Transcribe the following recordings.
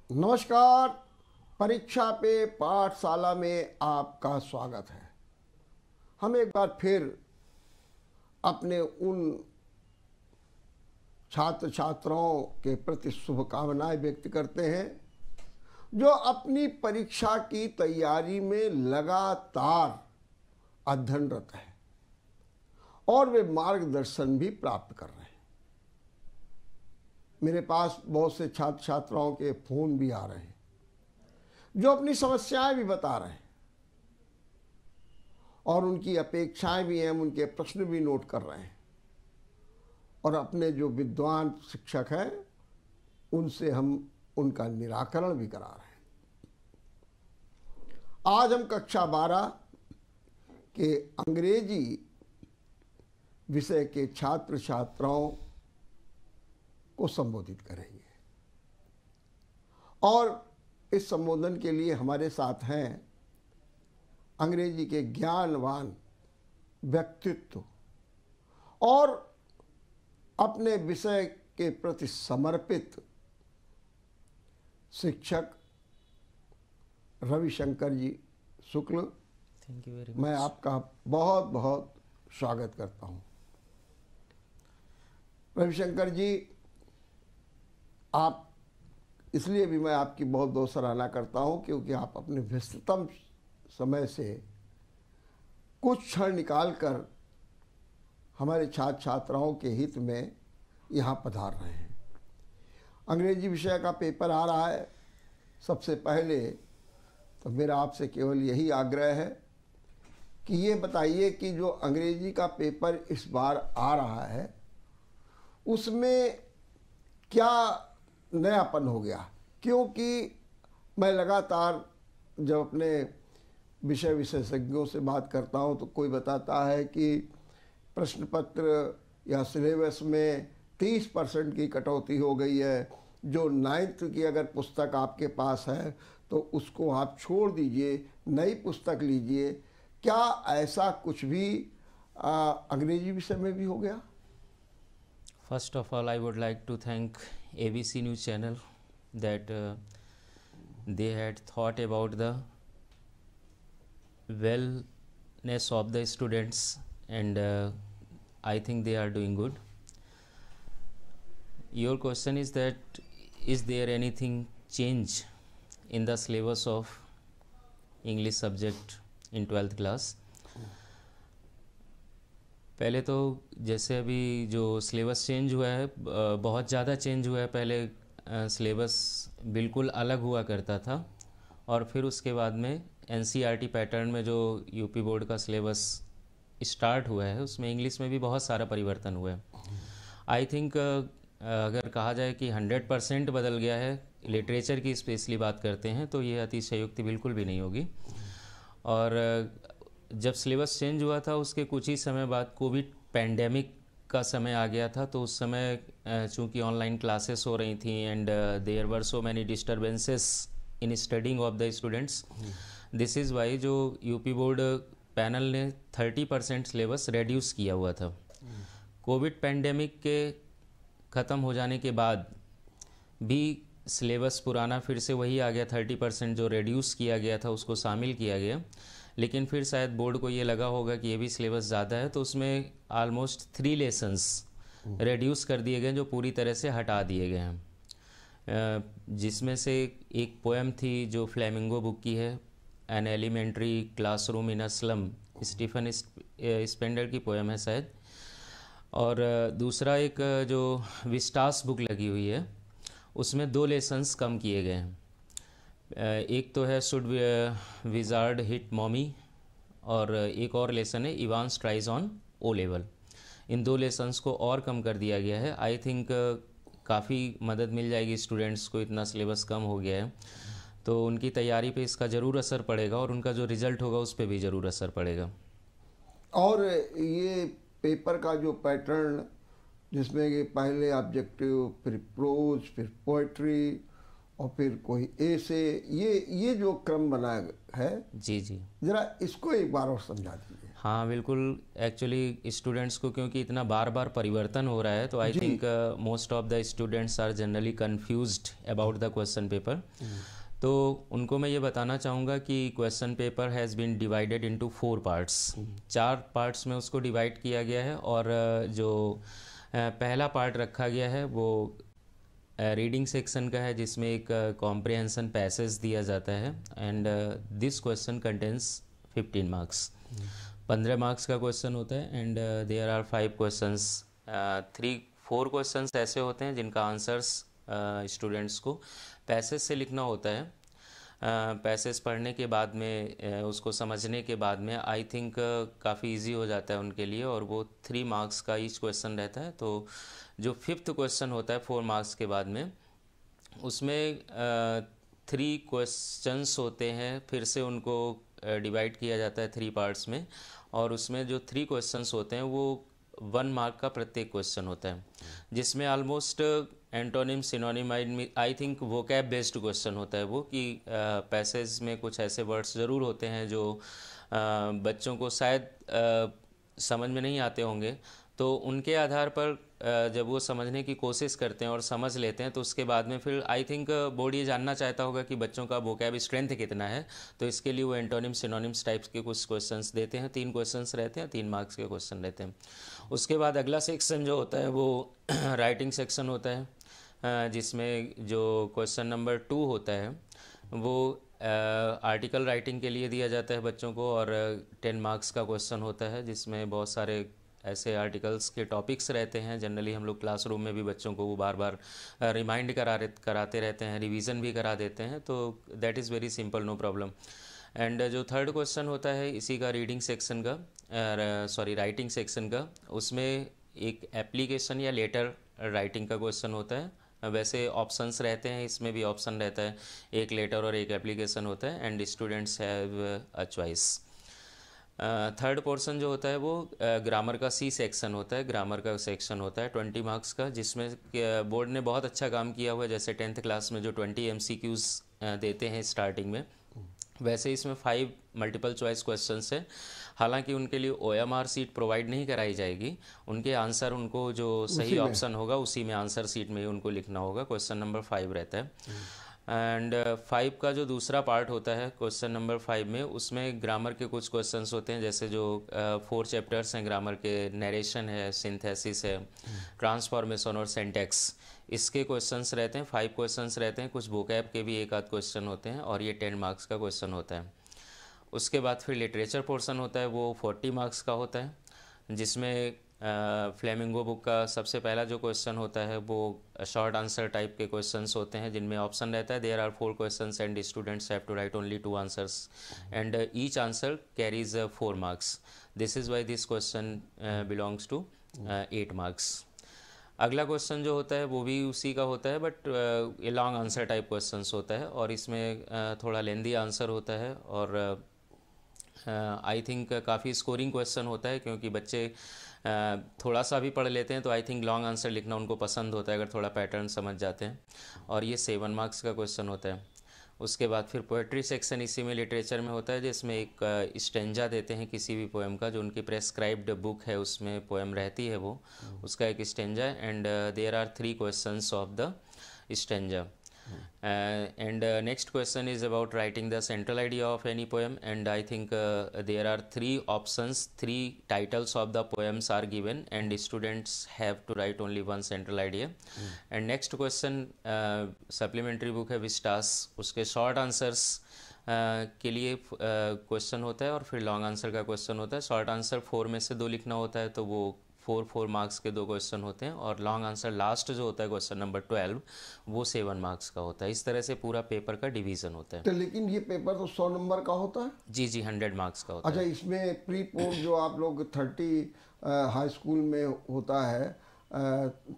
नमस्कार। परीक्षा पे पाठशाला में आपका स्वागत है। हम एक बार फिर अपने उन छात्र छात्राओं के प्रति शुभकामनाएं व्यक्त करते हैं जो अपनी परीक्षा की तैयारी में लगातार अध्ययनरत है और वे मार्गदर्शन भी प्राप्त कर रहे हैं। मेरे पास बहुत से छात्र छात्राओं के फोन भी आ रहे हैं जो अपनी समस्याएं भी बता रहे हैं और उनकी अपेक्षाएं भी हैं, हम उनके प्रश्न भी नोट कर रहे हैं और अपने जो विद्वान शिक्षक हैं उनसे हम उनका निराकरण भी करा रहे हैं। आज हम कक्षा 12 के अंग्रेजी विषय के छात्र छात्राओं को संबोधित करेंगे और इस संबोधन के लिए हमारे साथ हैं अंग्रेजी के ज्ञानवान व्यक्तित्व और अपने विषय के प्रति समर्पित शिक्षक रविशंकर जी शुक्ल। थैंक यू वेरी मैं आपका बहुत बहुत स्वागत करता हूं। रविशंकर जी, आप इसलिए भी मैं आपकी बहुत बहुत सराहना करता हूं क्योंकि आप अपने व्यस्ततम समय से कुछ क्षण निकालकर हमारे छात्र छात्राओं के हित में यहाँ पधार रहे हैं। अंग्रेजी विषय का पेपर आ रहा है। सबसे पहले तो मेरा आपसे केवल यही आग्रह है कि ये बताइए कि जो अंग्रेजी का पेपर इस बार आ रहा है उसमें क्या नयापन हो गया, क्योंकि मैं लगातार जब अपने विषय विशेषज्ञों से बात करता हूं तो कोई बताता है कि प्रश्न पत्र या सिलेबस में 30% की कटौती हो गई है। जो 9th की अगर पुस्तक आपके पास है तो उसको आप छोड़ दीजिए, नई पुस्तक लीजिए। क्या ऐसा कुछ भी अंग्रेजी विषय में भी हो गया? First of all, I would like to thank ABC News channel that they had thought about the wellness of the students and I think they are doing good. Your question is that is there anything change in the syllabus of English subject in 12th class? पहले तो जैसे अभी जो syllabus change हुआ है, बहुत ज़्यादा change हुआ है। पहले सिलेबस बिल्कुल अलग हुआ करता था और फिर उसके बाद में एनसीईआरटी पैटर्न में जो यूपी बोर्ड का सिलेबस स्टार्ट हुआ है उसमें इंग्लिश में भी बहुत सारा परिवर्तन हुआ है। आई थिंक अगर कहा जाए कि 100% बदल गया है, लिटरेचर की स्पेशली बात करते हैं, तो ये अतिशयोक्ति बिल्कुल भी नहीं होगी। और जब सिलेबस चेंज हुआ था उसके कुछ ही समय बाद कोविड पैंडेमिक का समय आ गया था, तो उस समय चूंकि ऑनलाइन क्लासेस हो रही थी and there were so many disturbances in studying of the students. This is why जो यूपी बोर्ड पैनल ने 30% सिलेबस रेड्यूस किया हुआ था। कोविड पैंडेमिक के ख़त्म हो जाने के बाद भी सिलेबस पुराना फिर से वही आ गया, 30% जो रेड्यूस किया गया था उसको शामिल किया गया। लेकिन फिर शायद बोर्ड को ये लगा होगा कि ये भी सिलेबस ज़्यादा है, तो उसमें ऑलमोस्ट 3 लेसन्स रेड्यूस कर दिए गए जो पूरी तरह से हटा दिए गए हैं। जिसमें से एक पोएम थी जो फ्लेमिंगो बुक की है, an elementary classroom in a slum, Stephen Spender की पोएम है शायद। और दूसरा एक जो विस्टास बुक लगी हुई है उसमें 2 लेसन्स कम किए गए हैं। एक तो है शुड विजार्ड हिट मॉमी और एक और लेसन है Evans tries an O level. इन 2 लेसन्स को और कम कर दिया गया है। आई थिंक काफ़ी मदद मिल जाएगी स्टूडेंट्स को, इतना सिलेबस कम हो गया है तो उनकी तैयारी पे इसका ज़रूर असर पड़ेगा और उनका जो रिज़ल्ट होगा उस पर भी ज़रूर असर पड़ेगा। और ये पेपर का जो पैटर्न जिसमें कि पहले ऑब्जेक्टिव, फिर प्रोज, फिर पोएट्री और फिर कोई ऐसे, ये जो क्रम बना है जी जी, जरा इसको एक बार और समझा दीजिए। हाँ बिल्कुल। एक्चुअली स्टूडेंट्स को क्योंकि इतना बार बार परिवर्तन हो रहा है, तो आई जी। Think most of the students are generally confused about the question paper. तो उनको मैं ये बताना चाहूँगा कि question paper has been divided into 4 parts. 4 parts में उसको डिवाइड किया गया है, और जो पहला पार्ट रखा गया है वो रीडिंग सेक्शन का है, जिसमें एक कॉम्प्रिहेंशन पैसेज दिया जाता है। And this question contains 15 marks. 15 marks का क्वेश्चन होता है। And there are 5 questions, 4 questions ऐसे होते हैं जिनका आंसर्स स्टूडेंट्स को पैसेज से लिखना होता है। पैसेज पढ़ने के बाद में उसको समझने के बाद में आई थिंक काफ़ी इजी हो जाता है उनके लिए, और वो 3 मार्क्स का ईच क्वेश्चन रहता है। तो जो 5th क्वेश्चन होता है 4 मार्क्स के बाद में, उसमें 3 क्वेश्चंस होते हैं, फिर से उनको डिवाइड किया जाता है 3 पार्ट्स में, और उसमें जो 3 क्वेश्चंस होते हैं वो 1 मार्क का प्रत्येक क्वेश्चन होता है, जिसमें almost antonym synonym I think vocab based question होता है वो, कि पैसेज में कुछ ऐसे वर्ड्स ज़रूर होते हैं जो बच्चों को शायद समझ में नहीं आते होंगे। तो उनके आधार पर जब वो समझने की कोशिश करते हैं और समझ लेते हैं, तो उसके बाद में फिर आई थिंक बोर्ड ये जानना चाहता होगा कि बच्चों का वोकैब स्ट्रेंथ कितना है। तो इसके लिए वो एंटोनिम सिनोनिम्स टाइप्स के कुछ क्वेश्चंस देते हैं। 3 क्वेश्चंस रहते हैं, 3 मार्क्स के क्वेश्चन रहते हैं। उसके बाद अगला सेक्शन जो होता है वो राइटिंग सेक्शन होता है, जिसमें जो क्वेश्चन नंबर 2 होता है वो आर्टिकल राइटिंग के लिए दिया जाता है बच्चों को, और 10 मार्क्स का क्वेश्चन होता है, जिसमें बहुत सारे ऐसे आर्टिकल्स के टॉपिक्स रहते हैं। जनरली हम लोग क्लासरूम में भी बच्चों को वो बार बार रिमाइंड कराते रहते हैं, रिवीजन भी करा देते हैं। तो that is very simple, no problem. And जो 3rd क्वेश्चन होता है इसी का रीडिंग सेक्शन का, राइटिंग सेक्शन का, उसमें एक एप्लीकेशन या लेटर राइटिंग का क्वेश्चन होता है। वैसे ऑप्शंस रहते हैं, इसमें भी ऑप्शन रहता है, एक लेटर और एक एप्लीकेशन होता है, and students have a choice. 3rd portion जो होता है वो ग्रामर का C सेक्शन होता है। ग्रामर का सेक्शन होता है 20 मार्क्स का, जिसमें बोर्ड ने बहुत अच्छा काम किया हुआ है। जैसे 10th क्लास में जो 20 MCQs देते हैं स्टार्टिंग में, वैसे इसमें 5 मल्टीपल चॉइस क्वेश्चंस है। हालांकि उनके लिए OMR सीट प्रोवाइड नहीं कराई जाएगी, उनके आंसर उनको जो सही ऑप्शन होगा उसी में आंसर सीट में ही उनको लिखना होगा। क्वेश्चन नंबर 5 रहता है। एंड 5 का जो दूसरा पार्ट होता है क्वेश्चन नंबर 5 में, उसमें ग्रामर के कुछ क्वेश्चंस होते हैं। जैसे जो 4 चैप्टर्स हैं ग्रामर के, नरेशन है, सिंथेसिस है, ट्रांसफॉर्मेशन और सेंटेक्स, इसके क्वेश्चंस रहते हैं। 5 क्वेश्चंस रहते हैं। कुछ वोकैब के भी एक आध क्वेश्चन होते हैं, और ये 10 मार्क्स का क्वेश्चन होता है। उसके बाद फिर लिटरेचर पोर्शन होता है, वो 40 मार्क्स का होता है, जिसमें फ्लेमिंगो बुक का सबसे पहला जो क्वेश्चन होता है वो शॉर्ट आंसर टाइप के क्वेश्चंस होते हैं, जिनमें ऑप्शन रहता है there are 4 questions and students have to write only 2 answers, and each answer carries 4 marks. This is why this question belongs to 8 marks. अगला क्वेश्चन जो होता है वो भी उसी का होता है, बट ये लॉन्ग आंसर टाइप क्वेश्चंस होता है, और इसमें थोड़ा लेंदी आंसर होता है, और आई थिंक काफ़ी स्कोरिंग क्वेश्चन होता है, क्योंकि बच्चे थोड़ा सा भी पढ़ लेते हैं तो आई थिंक लॉन्ग आंसर लिखना उनको पसंद होता है अगर थोड़ा पैटर्न समझ जाते हैं, और ये 7 मार्क्स का क्वेश्चन होता है। उसके बाद फिर पोएट्री सेक्शन इसी में लिटरेचर में होता है, जिसमें एक स्टेंजा देते हैं किसी भी पोएम का, जो उनकी प्रेस्क्राइब्ड बुक है उसमें पोएम रहती है वो, उसका एक stanza, and there are 3 questions of the stanza. And next question is about writing the central idea of any poem, and I think there are 3 options, 3 titles of the poems are given, and students have to write only one central idea. And next question supplementary book है Vistas, उसके short answers के लिए question होता है, और फिर long answer का question होता है। शॉर्ट आंसर 4 में से 2 लिखना होता है, तो वो 4 मार्क्स के 2 क्वेश्चन होते हैं, और लॉन्ग आंसर लास्ट जो होता है क्वेश्चन नंबर 12 वो 7 मार्क्स का होता है। इस तरह से पूरा पेपर का डिवीजन होता है। तो लेकिन ये पेपर तो 100 नंबर का होता है? जी जी, 100 मार्क्स का होता है। अच्छा, इसमें प्री पोल जो आप लोग 30 हाई स्कूल में होता है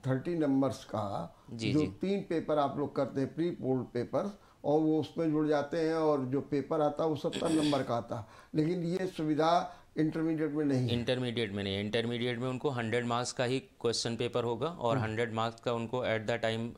30 नंबर्स का, जी जो जी 3 पेपर आप लोग करते हैं प्री पोल पेपर, और वो उसमें जुड़ जाते हैं, और जो पेपर आता है वो 70 नंबर का आता है। लेकिन ये सुविधा इंटरमीडिएट में नहीं है। इंटरमीडिएट में नहीं है। इंटरमीडिएट में उनको 100 मार्क्स का ही क्वेश्चन पेपर होगा, और 100 मार्क्स का उनको एट द टाइम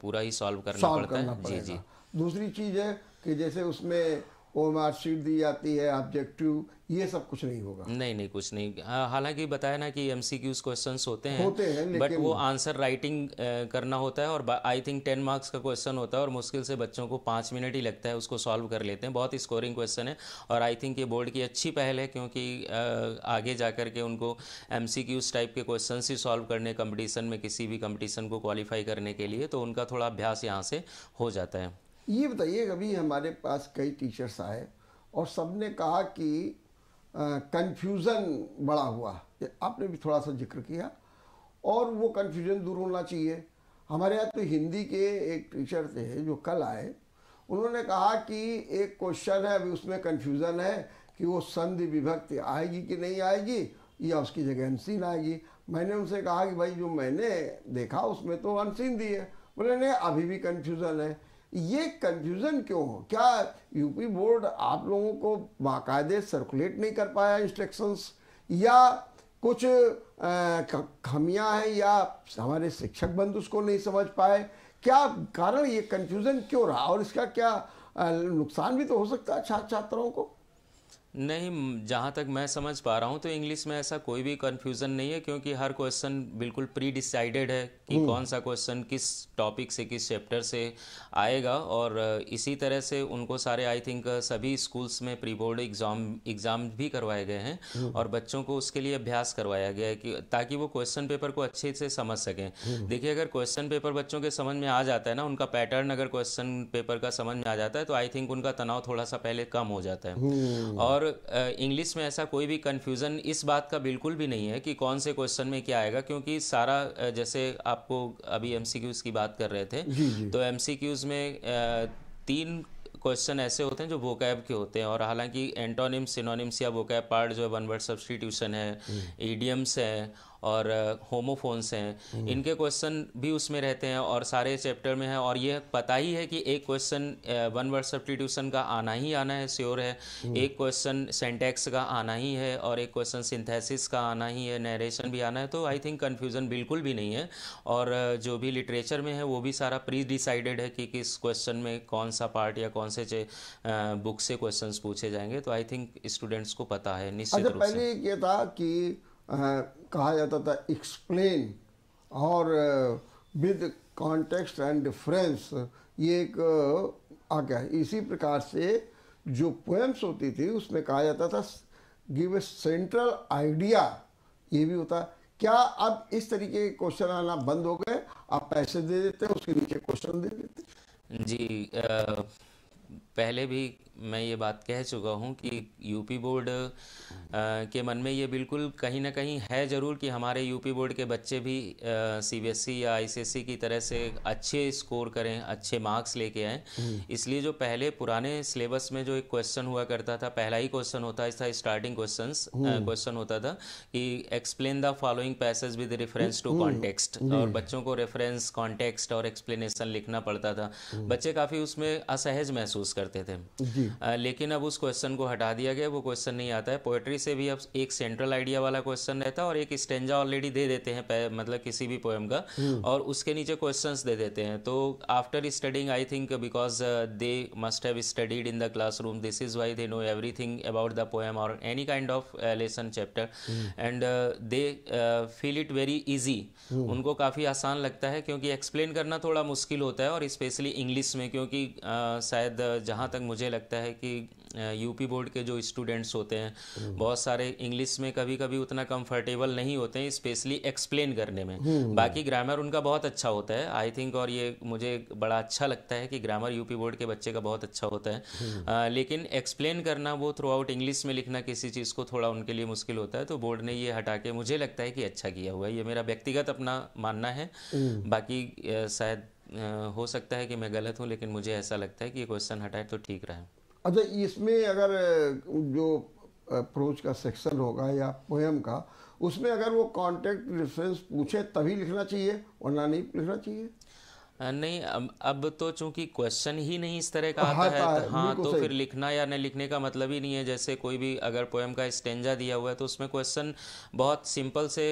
पूरा ही सॉल्व करना पड़ता है। जी जी। दूसरी चीज़ है कि जैसे उसमें OMR शीट दी जाती है, ऑब्जेक्टिव, ये सब कुछ नहीं होगा? नहीं कुछ नहीं। हालांकि बताया ना कि एमसीक्यूज क्वेश्चंस होते हैं, बट लेकिन वो आंसर राइटिंग करना होता है, और आई थिंक 10 मार्क्स का क्वेश्चन होता है, और मुश्किल से बच्चों को 5 मिनट ही लगता है उसको सॉल्व कर लेते हैं। बहुत स्कोरिंग क्वेश्चन है, और आई थिंक ये बोर्ड की अच्छी पहल है, क्योंकि आगे जा कर के उनको एमसीक्यूज टाइप के क्वेश्चन ही सॉल्व करने कंपटीशन में, किसी भी कंपटीशन को क्वालिफाई करने के लिए, तो उनका थोड़ा अभ्यास यहाँ से हो जाता है। ये बताइए, अभी हमारे पास कई टीचर्स आए और सबने कहा कि कंफ्यूजन बड़ा हुआ, आपने भी थोड़ा सा जिक्र किया, और वो कंफ्यूजन दूर होना चाहिए। हमारे यहाँ तो हिंदी के एक टीचर थे जो कल आए, उन्होंने कहा कि एक क्वेश्चन है, अभी उसमें कंफ्यूजन है कि वो संधि विभक्ति आएगी कि नहीं आएगी, या उसकी जगह अनसीन आएगी। मैंने उनसे कहा कि भाई जो मैंने देखा उसमें तो अनसीन दी है। बोले नहीं, अभी भी कंफ्यूजन है। ये कंफ्यूजन क्यों हो? क्या यूपी बोर्ड आप लोगों को बाकायदे सर्कुलेट नहीं कर पाया इंस्ट्रक्शंस, या कुछ खामियां हैं, या हमारे शिक्षक बंधु उसको नहीं समझ पाए? क्या कारण, ये कंफ्यूजन क्यों रहा, और इसका क्या नुकसान भी तो हो सकता है छात्र छात्राओं को? नहीं, जहाँ तक मैं समझ पा रहा हूँ तो इंग्लिश में ऐसा कोई भी कन्फ्यूज़न नहीं है, क्योंकि हर क्वेश्चन बिल्कुल प्री डिसाइडेड है कि कौन सा क्वेश्चन किस टॉपिक से, किस चैप्टर से आएगा। और इसी तरह से उनको सारे, आई थिंक सभी स्कूल्स में प्री बोर्ड एग्ज़ाम भी करवाए गए हैं, और बच्चों को उसके लिए अभ्यास करवाया गया है, कि ताकि वो क्वेश्चन पेपर को अच्छे से समझ सकें। देखिए, अगर क्वेश्चन पेपर बच्चों के समझ में आ जाता है ना, उनका पैटर्न अगर क्वेश्चन पेपर का समझ में आ जाता है, तो आई थिंक उनका तनाव थोड़ा सा पहले कम हो जाता है। और इंग्लिश में ऐसा कोई भी कन्फ्यूज़न इस बात का बिल्कुल भी नहीं है कि कौन से क्वेश्चन में क्या आएगा, क्योंकि सारा, जैसे आपको अभी एमसीक्यूज़ की बात कर रहे थे, तो एमसीक्यूज़ में 3 क्वेश्चन ऐसे होते हैं जो वोकैब के होते हैं, और हालांकि एंटोनिम्स, सिनोनिम्स या वोकैब पार्ट जो है, वन वर्ड सब्स्टिट्यूशन है, ईडियम्स है, और होमोफोन्स हैं, इनके क्वेश्चन भी उसमें रहते हैं, और सारे चैप्टर में है। और ये पता ही है कि एक क्वेश्चन वन वर्ड सब्स्टिट्यूशन का आना ही आना है, श्योर है, एक क्वेश्चन सिंटैक्स का आना ही है, और एक क्वेश्चन सिंथेसिस का आना ही है, नरेशन भी आना है। तो आई थिंक कन्फ्यूज़न बिल्कुल भी नहीं है, और जो भी लिटरेचर में है वो भी सारा प्री डिसाइडेड है कि किस क्वेश्चन में कौन सा पार्ट या कौन से बुक से क्वेश्चंस पूछे जाएंगे। तो आई थिंक स्टूडेंट्स को पता है निश्चित रूप से। पहले ये था कि कहा जाता था एक्सप्लेन और विद कॉन्टेक्स्ट एंड डिफरेंस, ये एक आ गया। इसी प्रकार से जो पोएम्स होती थी उसमें कहा जाता था गिव ए सेंट्रल आइडिया, ये भी होता। क्या अब इस तरीके के क्वेश्चन आना बंद हो गए? आप पैसे दे देते, उसके नीचे क्वेश्चन दे देते? जी, पहले भी मैं ये बात कह चुका हूँ कि यूपी बोर्ड के मन में ये बिल्कुल कहीं ना कहीं है ज़रूर कि हमारे यूपी बोर्ड के बच्चे भी सीबीएसई या आईसीएसई की तरह से अच्छे स्कोर करें, अच्छे मार्क्स लेके आएँ। इसलिए जो पहले पुराने सिलेबस में जो एक क्वेश्चन हुआ करता था, पहला ही क्वेश्चन होता था, स्टार्टिंग क्वेश्चन होता था कि explain the following passage with reference to context, और बच्चों को रेफरेंस, कॉन्टेक्स्ट और एक्सप्लेनेशन लिखना पड़ता था। बच्चे काफ़ी उसमें असहज महसूस करते थे। लेकिन अब उस क्वेश्चन को हटा दिया गया, वो क्वेश्चन नहीं आता है। पोएट्री से भी अब एक सेंट्रल आइडिया वाला क्वेश्चन रहता है, और एक स्टेंजा ऑलरेडी दे देते हैं, मतलब किसी भी पोएम का, और उसके नीचे क्वेश्चंस दे देते हैं। तो after studying, I think because they must have studied in the classroom, this is why they know everything about the poem और any kind of lesson chapter, and they feel it very easy. उनको काफ़ी आसान लगता है, क्योंकि explain करना थोड़ा मुश्किल होता है, और स्पेशली इंग्लिश में, क्योंकि शायद जहाँ तक मुझे लगता है कि यूपी बोर्ड के जो स्टूडेंट्स होते हैं बहुत सारे इंग्लिश में कभी कभी उतना कंफर्टेबल नहीं होते हैं, स्पेशली एक्सप्लेन करने में। बाकी ग्रामर उनका बहुत अच्छा होता है आई थिंक, और ये मुझे बड़ा अच्छा लगता है कि ग्रामर यूपी बोर्ड के बच्चे का बहुत अच्छा होता है, लेकिन एक्सप्लेन करना, वो थ्रू आउट इंग्लिश में लिखना किसी चीज़ को थोड़ा उनके लिए मुश्किल होता है। तो बोर्ड ने ये हटा के, मुझे लगता है कि अच्छा किया हुआ है। ये मेरा व्यक्तिगत अपना मानना है, बाकी शायद हो सकता है कि मैं गलत हूँ, लेकिन मुझे ऐसा लगता है कि ये क्वेश्चन हटाए तो ठीक रहा है। अच्छा, इसमें अगर जो अप्रोच का सेक्शन होगा या पोएम का, उसमें अगर वो कॉन्टेक्ट रेफरेंस पूछे तभी लिखना चाहिए, वरना नहीं लिखना चाहिए? नहीं, अब तो चूंकि क्वेश्चन ही नहीं इस तरह का आता हाँ है, तो हाँ, बिल्कुल तो सही। फिर लिखना या न लिखने का मतलब ही नहीं है। जैसे कोई भी अगर पोएम का स्टेंजा दिया हुआ है तो उसमें क्वेश्चन बहुत सिंपल से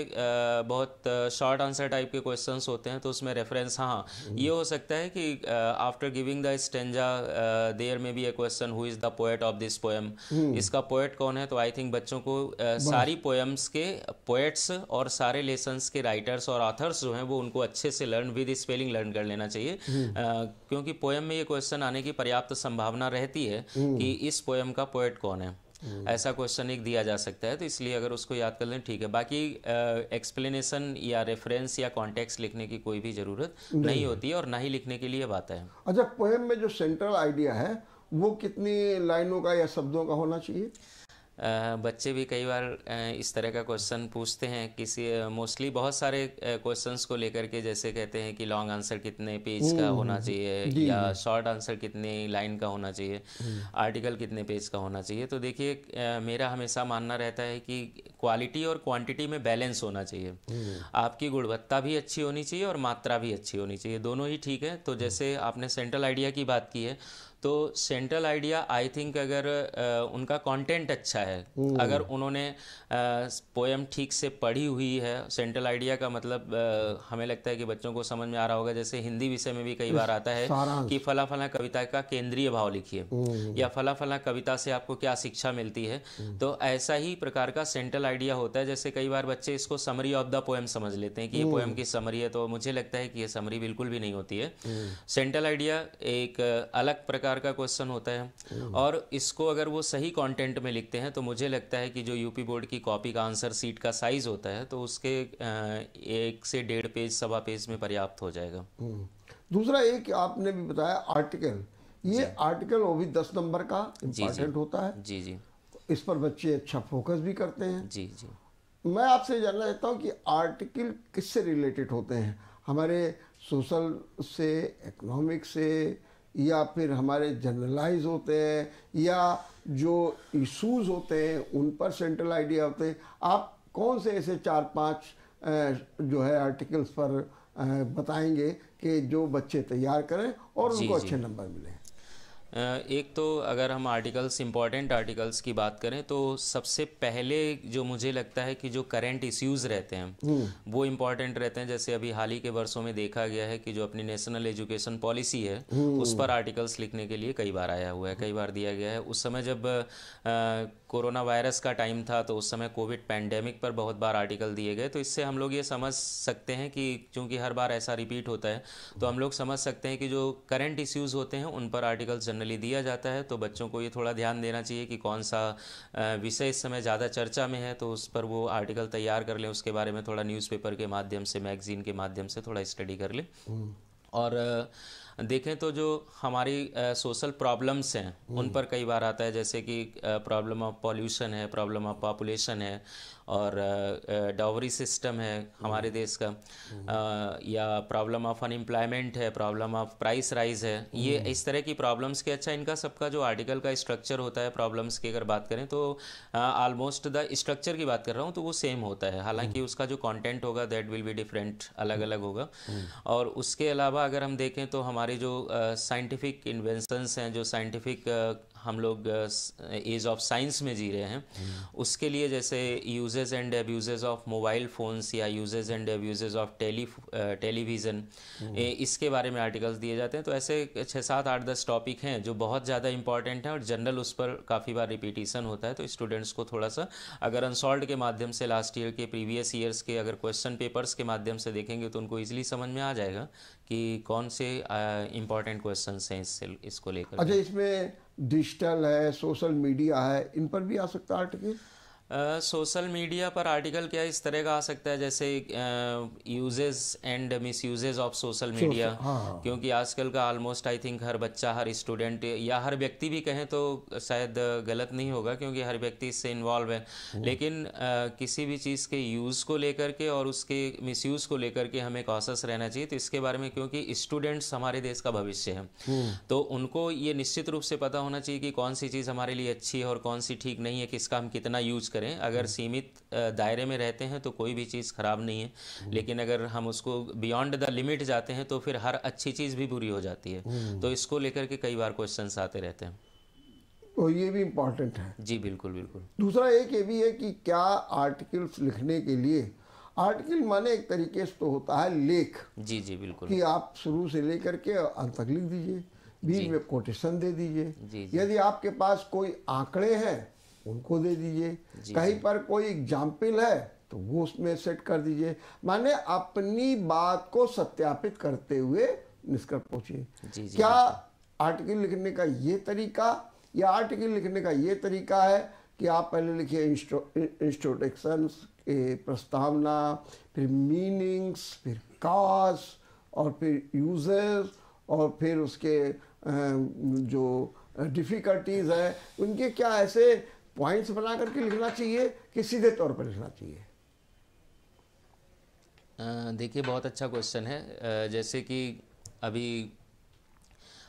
बहुत शॉर्ट आंसर टाइप के क्वेश्चंस होते हैं, तो उसमें रेफरेंस, हाँ, ये हो सकता है कि after giving the stanza there may be a question, who is the poet of this poem, इसका पोएट कौन है। तो आई थिंक बच्चों को सारी पोएम्स के पोएट्स और सारे लेसन्स के राइटर्स और ऑथर्स जो हैं वो उनको अच्छे से लर्न विद स्पेलिंग लर्न कर लेना चाहिए, क्योंकि पोएम में ये क्वेश्चन आने की पर्याप्त संभावना रहती है कि इस पोएम का पोएट कौन है। ऐसा क्वेश्चन एक दिया जा सकता है, तो इसलिए अगर उसको याद कर लें ठीक है। बाकी एक्सप्लेनेशन या रेफरेंस या कॉन्टेक्स्ट लिखने की कोई भी ज़रूरत नहीं होती है और ना ही लिखने के लिए बात है। अच्छा, पोएम में जो सेंट्रल आइडिया है वो कितनी लाइनों का या शब्दों का होना चाहिए? बच्चे भी कई बार इस तरह का क्वेश्चन पूछते हैं, किसी मोस्टली बहुत सारे क्वेश्चंस को लेकर के, जैसे कहते हैं कि लॉन्ग आंसर कितने पेज का होना चाहिए या शॉर्ट आंसर कितने लाइन का होना चाहिए, आर्टिकल कितने पेज का होना चाहिए। तो देखिए, मेरा हमेशा मानना रहता है कि क्वालिटी और क्वांटिटी में बैलेंस होना चाहिए। आपकी गुणवत्ता भी अच्छी होनी चाहिए और मात्रा भी अच्छी होनी चाहिए, दोनों ही ठीक है। तो जैसे आपने सेंट्रल आइडिया की बात की है, तो सेंट्रल आइडिया आई थिंक अगर उनका कंटेंट अच्छा है, अगर उन्होंने पोएम ठीक से पढ़ी हुई है, सेंट्रल आइडिया का मतलब हमें लगता है कि बच्चों को समझ में आ रहा होगा। जैसे हिंदी विषय में भी कई बार आता है कि फला फला कविता का केंद्रीय भाव लिखिए, या फला फला कविता से आपको क्या शिक्षा मिलती है। तो ऐसा ही प्रकार का सेंट्रल आइडिया होता है। जैसे कई बार बच्चे इसको समरी ऑफ द पोएम समझ लेते हैं कि ये पोएम की समरी है, तो मुझे लगता है कि ये समरी बिल्कुल भी नहीं होती है। सेंट्रल आइडिया एक अलग प्रकार का क्वेश्चन होता है, और इसको अगर वो सही कंटेंट में लिखते हैं तो मुझे लगता है कि जो यूपी बोर्ड की कॉपी का आंसर सीट का साइज होता है, तो उसके 1 से 1.5 पेज, सवा पेज में पर्याप्त हो जाएगा। दूसरा एक आपने भी बताया आर्टिकल, ये आर्टिकल वो भी 10 नंबर का इम्पोर्टेंट होता है। जी जी, इस पर बच्चे अच्छा फोकस भी करते हैं। जी जी। मैं आपसे जानना चाहता हूँ कि आर्टिकल किससे रिलेटेड होते हैं? हमारे सोशल से, इकोनॉमिक से, या फिर हमारे जनरलाइज होते हैं, या जो इशूज़ होते हैं उन पर सेंट्रल आइडिया होते हैं? आप कौन से ऐसे 4-5 जो है आर्टिकल्स पर बताएंगे कि जो बच्चे तैयार करें और उनको अच्छे नंबर मिलें? एक तो अगर हम आर्टिकल्स, इम्पॉर्टेंट आर्टिकल्स की बात करें, तो सबसे पहले जो मुझे लगता है कि जो करंट इश्यूज़ रहते हैं वो इम्पॉर्टेंट रहते हैं। जैसे अभी हाल ही के वर्षों में देखा गया है कि जो अपनी नेशनल एजुकेशन पॉलिसी है उस पर आर्टिकल्स लिखने के लिए कई बार आया हुआ है, कई बार दिया गया है। उस समय जब कोरोना वायरस का टाइम था, तो उस समय कोविड पैंडेमिक पर बहुत बार आर्टिकल दिए गए। तो इससे हम लोग ये समझ सकते हैं कि चूँकि हर बार ऐसा रिपीट होता है, तो हम लोग समझ सकते हैं कि जो करंट इश्यूज़ होते हैं उन पर आर्टिकल्स जनरली दिया जाता है। तो बच्चों को ये थोड़ा ध्यान देना चाहिए कि कौन सा विषय इस समय ज़्यादा चर्चा में है, तो उस पर वो आर्टिकल तैयार कर लें। उसके बारे में थोड़ा न्यूज़पेपर के माध्यम से, मैगजीन के माध्यम से थोड़ा स्टडी कर लें। और देखें तो जो हमारी सोशल प्रॉब्लम्स हैं उन पर कई बार आता है, जैसे कि प्रॉब्लम ऑफ पॉल्यूशन है, प्रॉब्लम ऑफ पॉपुलेशन है, और डाउरी सिस्टम है हमारे देश का, या प्रॉब्लम ऑफ अनएम्प्लॉयमेंट है, प्रॉब्लम ऑफ प्राइस राइज है। ये इस तरह की प्रॉब्लम्स के, अच्छा, इनका सबका जो आर्टिकल का स्ट्रक्चर होता है प्रॉब्लम्स की अगर बात करें, तो ऑलमोस्ट द स्ट्रक्चर की बात कर रहा हूँ तो वो सेम होता है। हालांकि उसका जो कंटेंट होगा दैट विल बी डिफरेंट, अलग अलग होगा। और उसके अलावा अगर हम देखें तो हमारी जो साइंटिफिक इन्वेंशंस हैं, जो साइंटिफिक हम लोग एज ऑफ साइंस में जी रहे हैं, उसके लिए जैसे uses and abuses of mobile phones या uses and abuses of television, इसके बारे में आर्टिकल्स दिए जाते हैं। तो ऐसे 6, 7, 8, 10 टॉपिक हैं जो बहुत ज़्यादा इंपॉर्टेंट हैं और जनरल उस पर काफ़ी बार रिपीटिशन होता है। तो स्टूडेंट्स को थोड़ा सा अगर अनसॉल्व्ड के माध्यम से, लास्ट ईयर के, प्रीवियस ईयर्स के अगर क्वेश्चन पेपर्स के माध्यम से देखेंगे तो उनको ईजिली समझ में आ जाएगा कि कौन से इंपॉर्टेंट क्वेश्चंस हैं इसको लेकर। अच्छा, इसमें डिजिटल है, सोशल मीडिया है, इन पर भी आ सकता है आर्टिकल? सोशल मीडिया पर आर्टिकल क्या इस तरह का आ सकता है, जैसे uses and miss uses of social media, क्योंकि आजकल का ऑलमोस्ट आई थिंक हर बच्चा, हर स्टूडेंट या हर व्यक्ति भी कहें तो शायद गलत नहीं होगा क्योंकि हर व्यक्ति इससे इन्वॉल्व है, लेकिन किसी भी चीज़ के यूज़ को लेकर के और उसके मिसयूज़ को लेकर के हमें कॉशस रहना चाहिए। तो इसके बारे में, क्योंकि स्टूडेंट्स हमारे देश का भविष्य है, तो उनको ये निश्चित रूप से पता होना चाहिए कि कौन सी चीज़ हमारे लिए अच्छी है और कौन सी ठीक नहीं है, किसका हम कितना यूज करें, अगर सीमित दायरे में रहते हैं तो कोई भी चीज़ ख़राब नहीं है, लेकिन अगर हम उसको बियॉन्ड द लिमिट जाते हैं तो फिर हर अच्छी चीज़ भी बुरी हो जाती है। तो इसको लेकर के कई बार क्वेश्चंस आते रहते हैं। तो ये भी इम्पोर्टेंट है। जी बिल्कुल बिल्कुल। दूसरा एक ये भी है कि क्या आर्टिकल्स लिखने के लिए, आर्टिकल माने एक तरीके से तो होता है लेख, जी जी बिल्कुल। कि आप शुरू से लेकर के अंत तक लिख दीजिए, बीच में कोटेशन दे दीजिए। जी जी यदि आपके पास कोई आंकड़े हैं उनको दे दीजिए, जी, कहीं पर कोई एग्जाम्पल है तो वो उसमें सेट कर दीजिए। माने अपनी बात को सत्यापित करते हुए निष्कर्ष पहुंचिए। जी जी क्या आर्टिकल लिखने का ये तरीका या आर्टिकल लिखने का ये तरीका है कि आप पहले लिखिए इंट्रोडक्शंस के प्रस्तावना, फिर मीनिंग्स, फिर काज, और फिर यूजर्स, और फिर उसके जो डिफ़िकल्टीज है उनके क्या ऐसे पॉइंट्स बना करके लिखना चाहिए कि सीधे तौर पर लिखना चाहिए? देखिए बहुत अच्छा क्वेश्चन है। जैसे कि अभी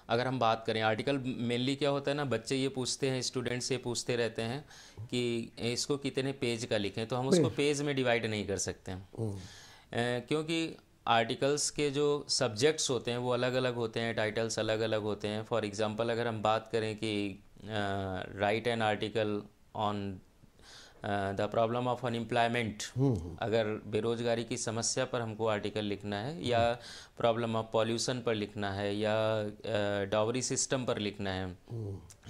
अगर हम बात करें आर्टिकल, मेनली क्या होता है ना, बच्चे ये पूछते हैं, स्टूडेंट्स ये पूछते रहते हैं कि इसको कितने पेज का लिखें, तो हम उसको पेज में डिवाइड नहीं कर सकते हैं, क्योंकि आर्टिकल्स के जो सब्जेक्ट्स होते हैं वो अलग अलग होते हैं, टाइटल्स अलग अलग होते हैं। फॉर एग्जांपल अगर हम बात करें कि right an article on the problem of unemployment, अगर बेरोजगारी की समस्या पर हमको आर्टिकल लिखना है, या प्रॉब्लम ऑफ पॉल्यूशन पर लिखना है, या डावरी सिस्टम पर लिखना है,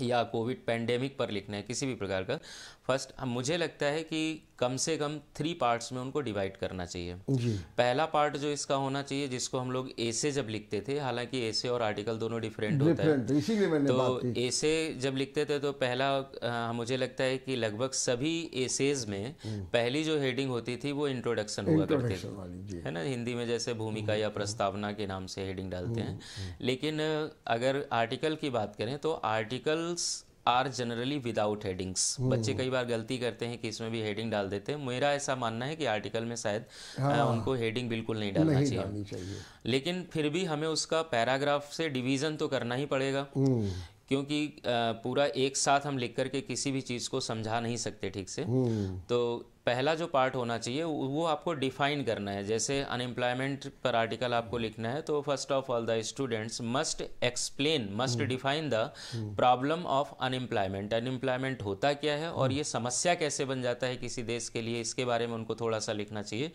या कोविड पैंडेमिक पर लिखना है, किसी भी प्रकार का, फर्स्ट मुझे लगता है कि कम से कम 3 पार्ट्स में उनको डिवाइड करना चाहिए। जी। पहला पार्ट जो इसका होना चाहिए, जिसको हम लोग एसे जब लिखते थे, हालांकि एसे और आर्टिकल दोनों डिफरेंट होता है, इसीलिए मैंने तो बात की। एसे जब लिखते थे तो पहला मुझे लगता है कि लगभग सभी एसेज में पहली जो हेडिंग होती थी वो इंट्रोडक्शन हुआ करती इंट्रोडक्शन वाली, जी। थी, है ना, हिंदी में जैसे भूमिका या प्रस्तावना के नाम से हेडिंग डालते हैं। लेकिन अगर आर्टिकल की बात करें तो articles are generally without headings. बच्चे कई बार गलती करते हैं कि इसमें भी हेडिंग डाल देते हैं। मेरा ऐसा मानना है कि आर्टिकल में शायद उनको हेडिंग बिल्कुल नहीं डालना चाहिए, लेकिन फिर भी हमें उसका पैराग्राफ से डिवीज़न तो करना ही पड़ेगा, क्योंकि पूरा एक साथ हम लिख करके किसी भी चीज़ को समझा नहीं सकते ठीक से। तो पहला जो पार्ट होना चाहिए वो आपको डिफाइन करना है। जैसे अनएम्प्लॉयमेंट पर आर्टिकल आपको लिखना है तो first of all the students must explain, must define the problem of unemployment. Unemployment होता क्या है और ये समस्या कैसे बन जाता है किसी देश के लिए, इसके बारे में उनको थोड़ा सा लिखना चाहिए।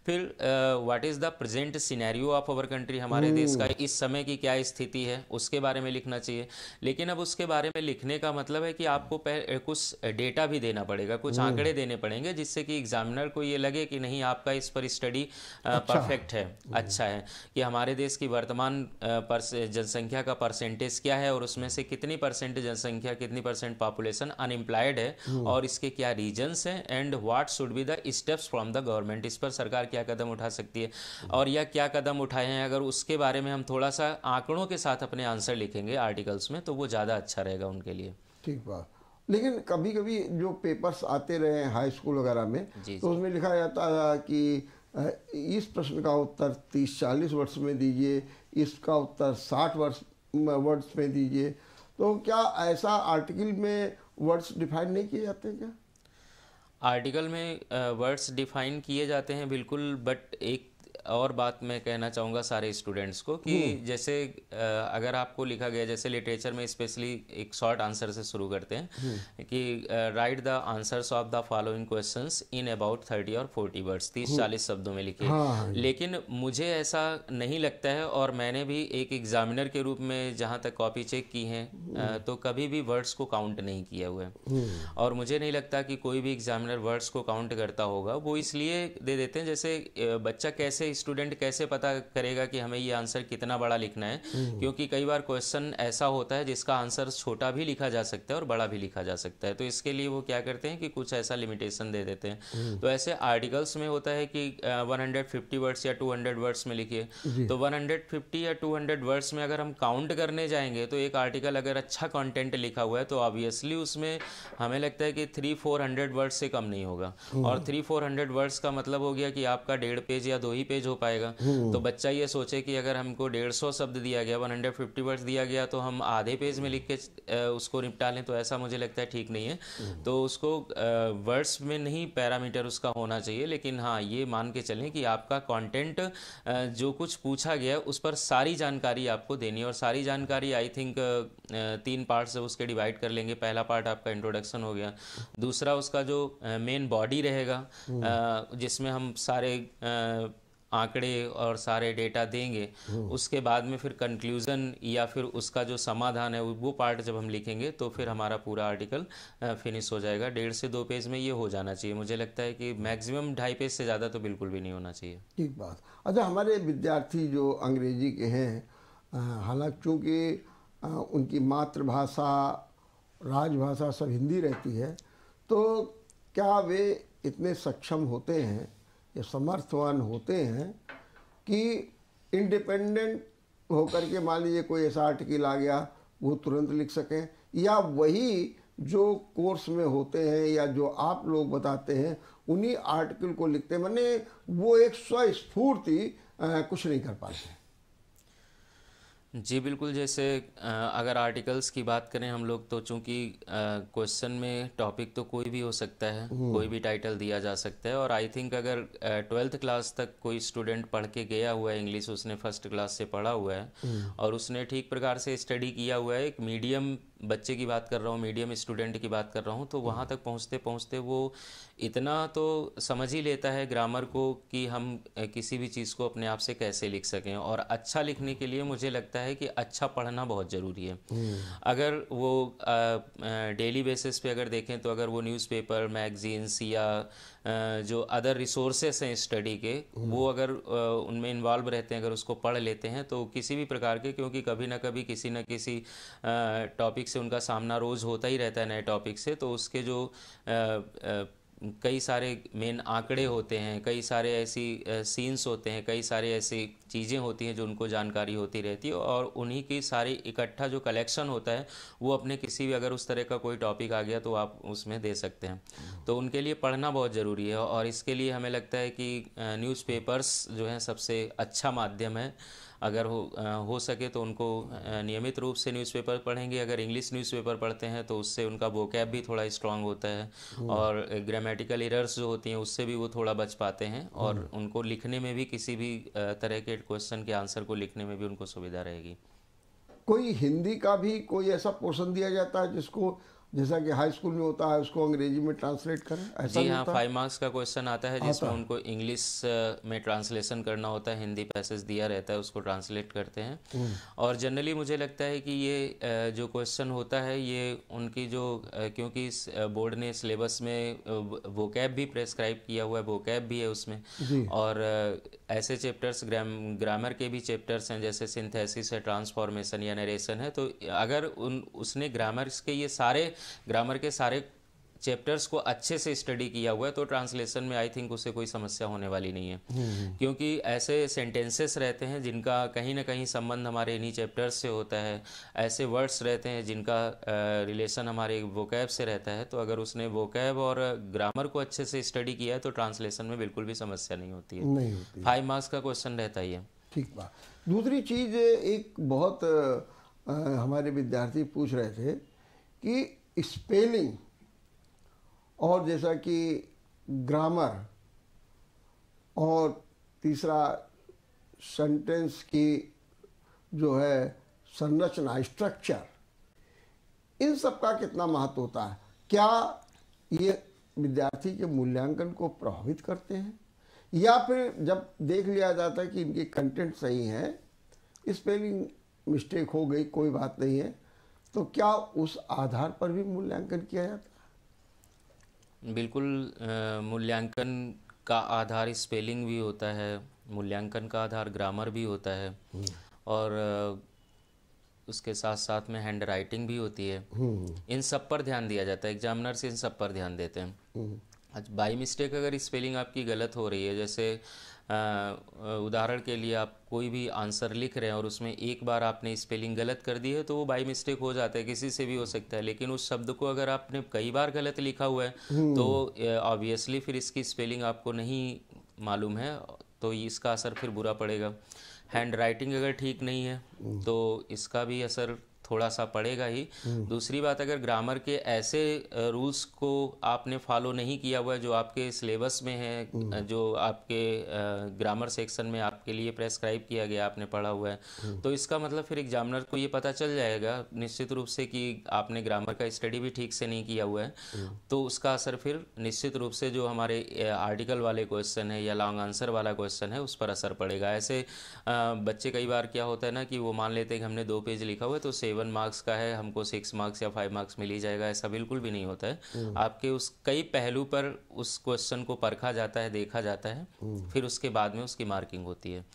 फिर what is the present scenario of our country, हमारे देश का इस समय की क्या स्थिति है उसके बारे में लिखना चाहिए। लेकिन अब उसके बारे में लिखने का मतलब है कि आपको कुछ डेटा भी देना पड़ेगा, कुछ आंकड़े देने पड़ेंगे, जिससे कि एग्जामिनर को ये लगे कि नहीं आपका इस पर स्टडी परफेक्ट है, अच्छा है, कि हमारे देश की वर्तमान जनसंख्या का परसेंटेज क्या है और उसमें से कितनी परसेंट जनसंख्या, कितनी परसेंट पॉपुलेशन अनएम्प्लॉयड है और इसके क्या रीजन्स हैं, and what should be the steps from the government, इस पर सरकार क्या कदम उठा सकती है और या क्या कदम उठाए हैं। अगर उसके बारे में हम थोड़ा सा आंकड़ों के साथ अपने आंसर लिखेंगे आर्टिकल्स में तो वो ज़्यादा अच्छा रहेगा उनके लिए। ठीक बात। लेकिन कभी कभी जो पेपर्स आते रहे हाई स्कूल वगैरह में, तो उसमें लिखा जाता है कि इस प्रश्न का उत्तर 30-40 वर्ड्स में दीजिए, इसका उत्तर 60 वर्ड्स में दीजिए। तो क्या ऐसा आर्टिकल में वर्ड्स डिफाइन नहीं किए जाते क्या? आर्टिकल में वर्ड्स डिफाइन किए जाते हैं बिल्कुल, बट एक और बात मैं कहना चाहूँगा सारे स्टूडेंट्स को कि जैसे अगर आपको लिखा गया, जैसे लिटरेचर में स्पेशली एक शॉर्ट आंसर से शुरू करते हैं कि right the answers of the following questions in about 30 और 40 वर्ड्स, 30-40 शब्दों में लिखे। लेकिन मुझे ऐसा नहीं लगता है, और मैंने भी एक एग्जामिनर के रूप में जहाँ तक कॉपी चेक की हैं तो कभी भी वर्ड्स को काउंट नहीं किया हुआ है, और मुझे नहीं लगता कि कोई भी एग्जामिनर वर्ड्स को काउंट करता होगा। वो इसलिए दे देते हैं, जैसे बच्चा कैसे, स्टूडेंट कैसे पता करेगा कि हमें ये आंसर कितना बड़ा लिखना है, क्योंकि कई बार क्वेश्चन ऐसा होता है जिसका आंसर छोटा भी लिखा जा सकता है और बड़ा भी लिखा जा सकता है। तो इसके लिए वो क्या करते हैं कि कुछ ऐसा लिमिटेशन दे देते हैं। तो ऐसे आर्टिकल्स में होता है कि 150 वर्ड्स या 200 वर्ड्स में लिखिए, तो 150 या 200 वर्ड्स में अगर हम काउंट करने जाएंगे तो एक आर्टिकल अगर अच्छा कंटेंट लिखा हुआ है तो ऑब्वियसली उसमें हमें लगता है कि 300-400 वर्ड्स से कम नहीं होगा। और 300-400 वर्ड्स का मतलब हो गया कि आपका 1.5 पेज या 2 ही पेज पेज हो पाएगा। तो बच्चा ये सोचे कि अगर हमको 150 शब्द दिया गया, 150 वर्ड्स दिया गया, तो हम आधे पेज में लिख के उसको निपटा लें, तो ऐसा मुझे लगता है ठीक नहीं है। तो उसको वर्ड्स में नहीं पैरामीटर उसका होना चाहिए, लेकिन हाँ ये मान के चलें कि आपका कंटेंट जो कुछ पूछा गया है उस पर सारी जानकारी आपको देनी है। और सारी जानकारी आई थिंक 3 पार्ट से उसके डिवाइड कर लेंगे। पहला पार्ट आपका इंट्रोडक्शन हो गया, दूसरा उसका जो मेन बॉडी रहेगा जिसमें हम सारे आंकड़े और सारे डेटा देंगे, उसके बाद में फिर कंक्लूज़न या फिर उसका जो समाधान है वो पार्ट जब हम लिखेंगे तो फिर हमारा पूरा आर्टिकल फिनिश हो जाएगा। 1.5 से 2 पेज में ये हो जाना चाहिए। मुझे लगता है कि मैक्सिमम 2.5 पेज से ज़्यादा तो बिल्कुल भी नहीं होना चाहिए। ठीक बात। अच्छा, हमारे विद्यार्थी जो अंग्रेजी के हैं, हालांकि चूँकि उनकी मातृभाषा राजभाषा सब हिंदी रहती है, तो क्या वे इतने सक्षम होते हैं या समर्थवान होते हैं कि इंडिपेंडेंट होकर के मान लीजिए कोई ऐसा आर्टिकल आ गया वो तुरंत लिख सकें, या वही जो कोर्स में होते हैं या जो आप लोग बताते हैं उन्हीं आर्टिकल को लिखते हैं, माने वो एक स्वस्फूर्ति कुछ नहीं कर पाते? जी बिल्कुल। जैसे अगर आर्टिकल्स की बात करें हम लोग, तो चूंकि क्वेश्चन में टॉपिक तो कोई भी हो सकता है, कोई भी टाइटल दिया जा सकता है। और आई थिंक अगर 12th क्लास तक कोई स्टूडेंट पढ़ के गया हुआ है इंग्लिश, उसने फर्स्ट क्लास से पढ़ा हुआ है और उसने ठीक प्रकार से स्टडी किया हुआ है, एक मीडियम बच्चे की बात कर रहा हूँ, मीडियम स्टूडेंट की बात कर रहा हूँ, तो वहाँ तक पहुँचते पहुँचते वो इतना तो समझ ही लेता है ग्रामर को कि हम किसी भी चीज़ को अपने आप से कैसे लिख सकें। और अच्छा लिखने के लिए मुझे लगता है कि अच्छा पढ़ना बहुत ज़रूरी है। अगर वो डेली बेसिस पे अगर देखें तो अगर वो न्यूज़पेपर, मैगजीन्स या जो अदर रिसोर्सेस हैं स्टडी के, वो अगर उनमें इन्वॉल्व रहते हैं, अगर उसको पढ़ लेते हैं तो किसी भी प्रकार के, क्योंकि कभी ना कभी किसी न किसी टॉपिक से उनका सामना रोज़ होता ही रहता है, नए टॉपिक से, तो उसके जो कई सारे मेन आंकड़े होते हैं, कई सारे ऐसी सीन्स होते हैं, कई सारे ऐसी चीज़ें होती हैं जो उनको जानकारी होती रहती है, और उन्हीं की सारी इकट्ठा जो कलेक्शन होता है वो अपने किसी भी अगर उस तरह का कोई टॉपिक आ गया तो आप उसमें दे सकते हैं। तो उनके लिए पढ़ना बहुत ज़रूरी है और इसके लिए हमें लगता है कि न्यूज़पेपर्स जो हैं सबसे अच्छा माध्यम है। अगर हो सके तो उनको नियमित रूप से न्यूज़पेपर पढ़ेंगे। अगर इंग्लिश न्यूज़पेपर पढ़ते हैं तो उससे उनका वोकैब भी थोड़ा स्ट्रांग होता है और ग्रामेटिकल एरर्स जो होती हैं उससे भी वो थोड़ा बच पाते हैं, और उनको लिखने में भी किसी भी तरह के क्वेश्चन के आंसर को लिखने में भी उनको सुविधा रहेगी। कोई हिंदी का भी कोई ऐसा पोर्शन दिया जाता है जिसको, जैसा कि हाई स्कूल में होता है, उसको अंग्रेजी में ट्रांसलेट करें, ऐसा जी हाँ, 5 मार्क्स का क्वेश्चन आता है जिसमें उनको इंग्लिश में ट्रांसलेशन करना होता है, हिंदी पैसेज दिया रहता है उसको ट्रांसलेट करते हैं। और जनरली मुझे लगता है कि ये जो क्वेश्चन होता है ये उनकी जो क्योंकि इस बोर्ड ने सिलेबस में वोकैब भी प्रेस्क्राइब किया हुआ है, वोकैब भी है उसमें, और ऐसे चैप्टर्स ग्रामर के भी चैप्टर्स हैं जैसे सिंथेसिस है, ट्रांसफॉर्मेशन या नरेशन है। तो अगर उसने ग्रामर्स के ये सारे ग्रामर के सारे चैप्टर्स को अच्छे से स्टडी किया हुआ है तो ट्रांसलेशन में आई थिंक उसे कोई समस्या होने वाली नहीं है, क्योंकि ऐसे सेंटेंसेस रहते हैं जिनका कहीं ना कहीं संबंध हमारे इन्हीं चैप्टर्स से होता है, ऐसे वर्ड्स रहते हैं जिनका रिलेशन हमारे वोकैब से रहता है। तो अगर उसने वोकैब और ग्रामर को अच्छे से स्टडी किया है तो ट्रांसलेशन में बिल्कुल भी समस्या नहीं होती है। नहीं होती। 5 मार्क्स का क्वेश्चन रहता ही है। ठीक बात। दूसरी चीज़, एक बहुत हमारे विद्यार्थी पूछ रहे थे कि स्पेलिंग और जैसा कि ग्रामर और तीसरा सेंटेंस की जो है संरचना, स्ट्रक्चर, इन सब का कितना महत्व होता है? क्या ये विद्यार्थी के मूल्यांकन को प्रभावित करते हैं, या फिर जब देख लिया जाता है कि इनके कंटेंट सही हैं, स्पेलिंग मिस्टेक हो गई कोई बात नहीं है, तो क्या उस आधार पर भी मूल्यांकन किया जाता है? बिल्कुल। मूल्यांकन का आधार स्पेलिंग भी होता है, मूल्यांकन का आधार ग्रामर भी होता है, और उसके साथ साथ में हैंड राइटिंग भी होती है। इन सब पर ध्यान दिया जाता है, एग्जामिनर्स इन सब पर ध्यान देते हैं। बाई मिस्टेक अगर स्पेलिंग आपकी गलत हो रही है, जैसे उदाहरण के लिए आप कोई भी आंसर लिख रहे हैं और उसमें एक बार आपने स्पेलिंग गलत कर दी है तो वो बाई मिस्टेक हो जाता है, किसी से भी हो सकता है। लेकिन उस शब्द को अगर आपने कई बार गलत लिखा हुआ है तो ऑब्वियसली फिर इसकी स्पेलिंग आपको नहीं मालूम है, तो इसका असर फिर बुरा पड़ेगा। हैंड राइटिंग अगर ठीक नहीं है तो इसका भी असर थोड़ा सा पड़ेगा ही। दूसरी बात, अगर ग्रामर के ऐसे रूल्स को आपने फॉलो नहीं किया हुआ है जो आपके सिलेबस में है, जो आपके ग्रामर सेक्शन में आपके लिए प्रेस्क्राइब किया गया, आपने पढ़ा हुआ है, तो इसका मतलब फिर एग्जामिनर को ये पता चल जाएगा निश्चित रूप से कि आपने ग्रामर का स्टडी भी ठीक से नहीं किया हुआ है। तो उसका असर फिर निश्चित रूप से जो हमारे आर्टिकल वाले क्वेश्चन है या लॉन्ग आंसर वाला क्वेश्चन है उस पर असर पड़ेगा। ऐसे बच्चे कई बार क्या होता है ना कि वो मान लेते हैं कि हमने 2 पेज लिखा हुआ है तो 7 मार्क्स का है, हमको 6 मार्क्स या 5 मार्क्स मिल ही जाएगा। ऐसा बिल्कुल भी नहीं होता है। आपके उस कई पहलू पर उस क्वेश्चन को परखा जाता है, देखा जाता है, फिर उसके बाद में उसकी मार्किंग होती है।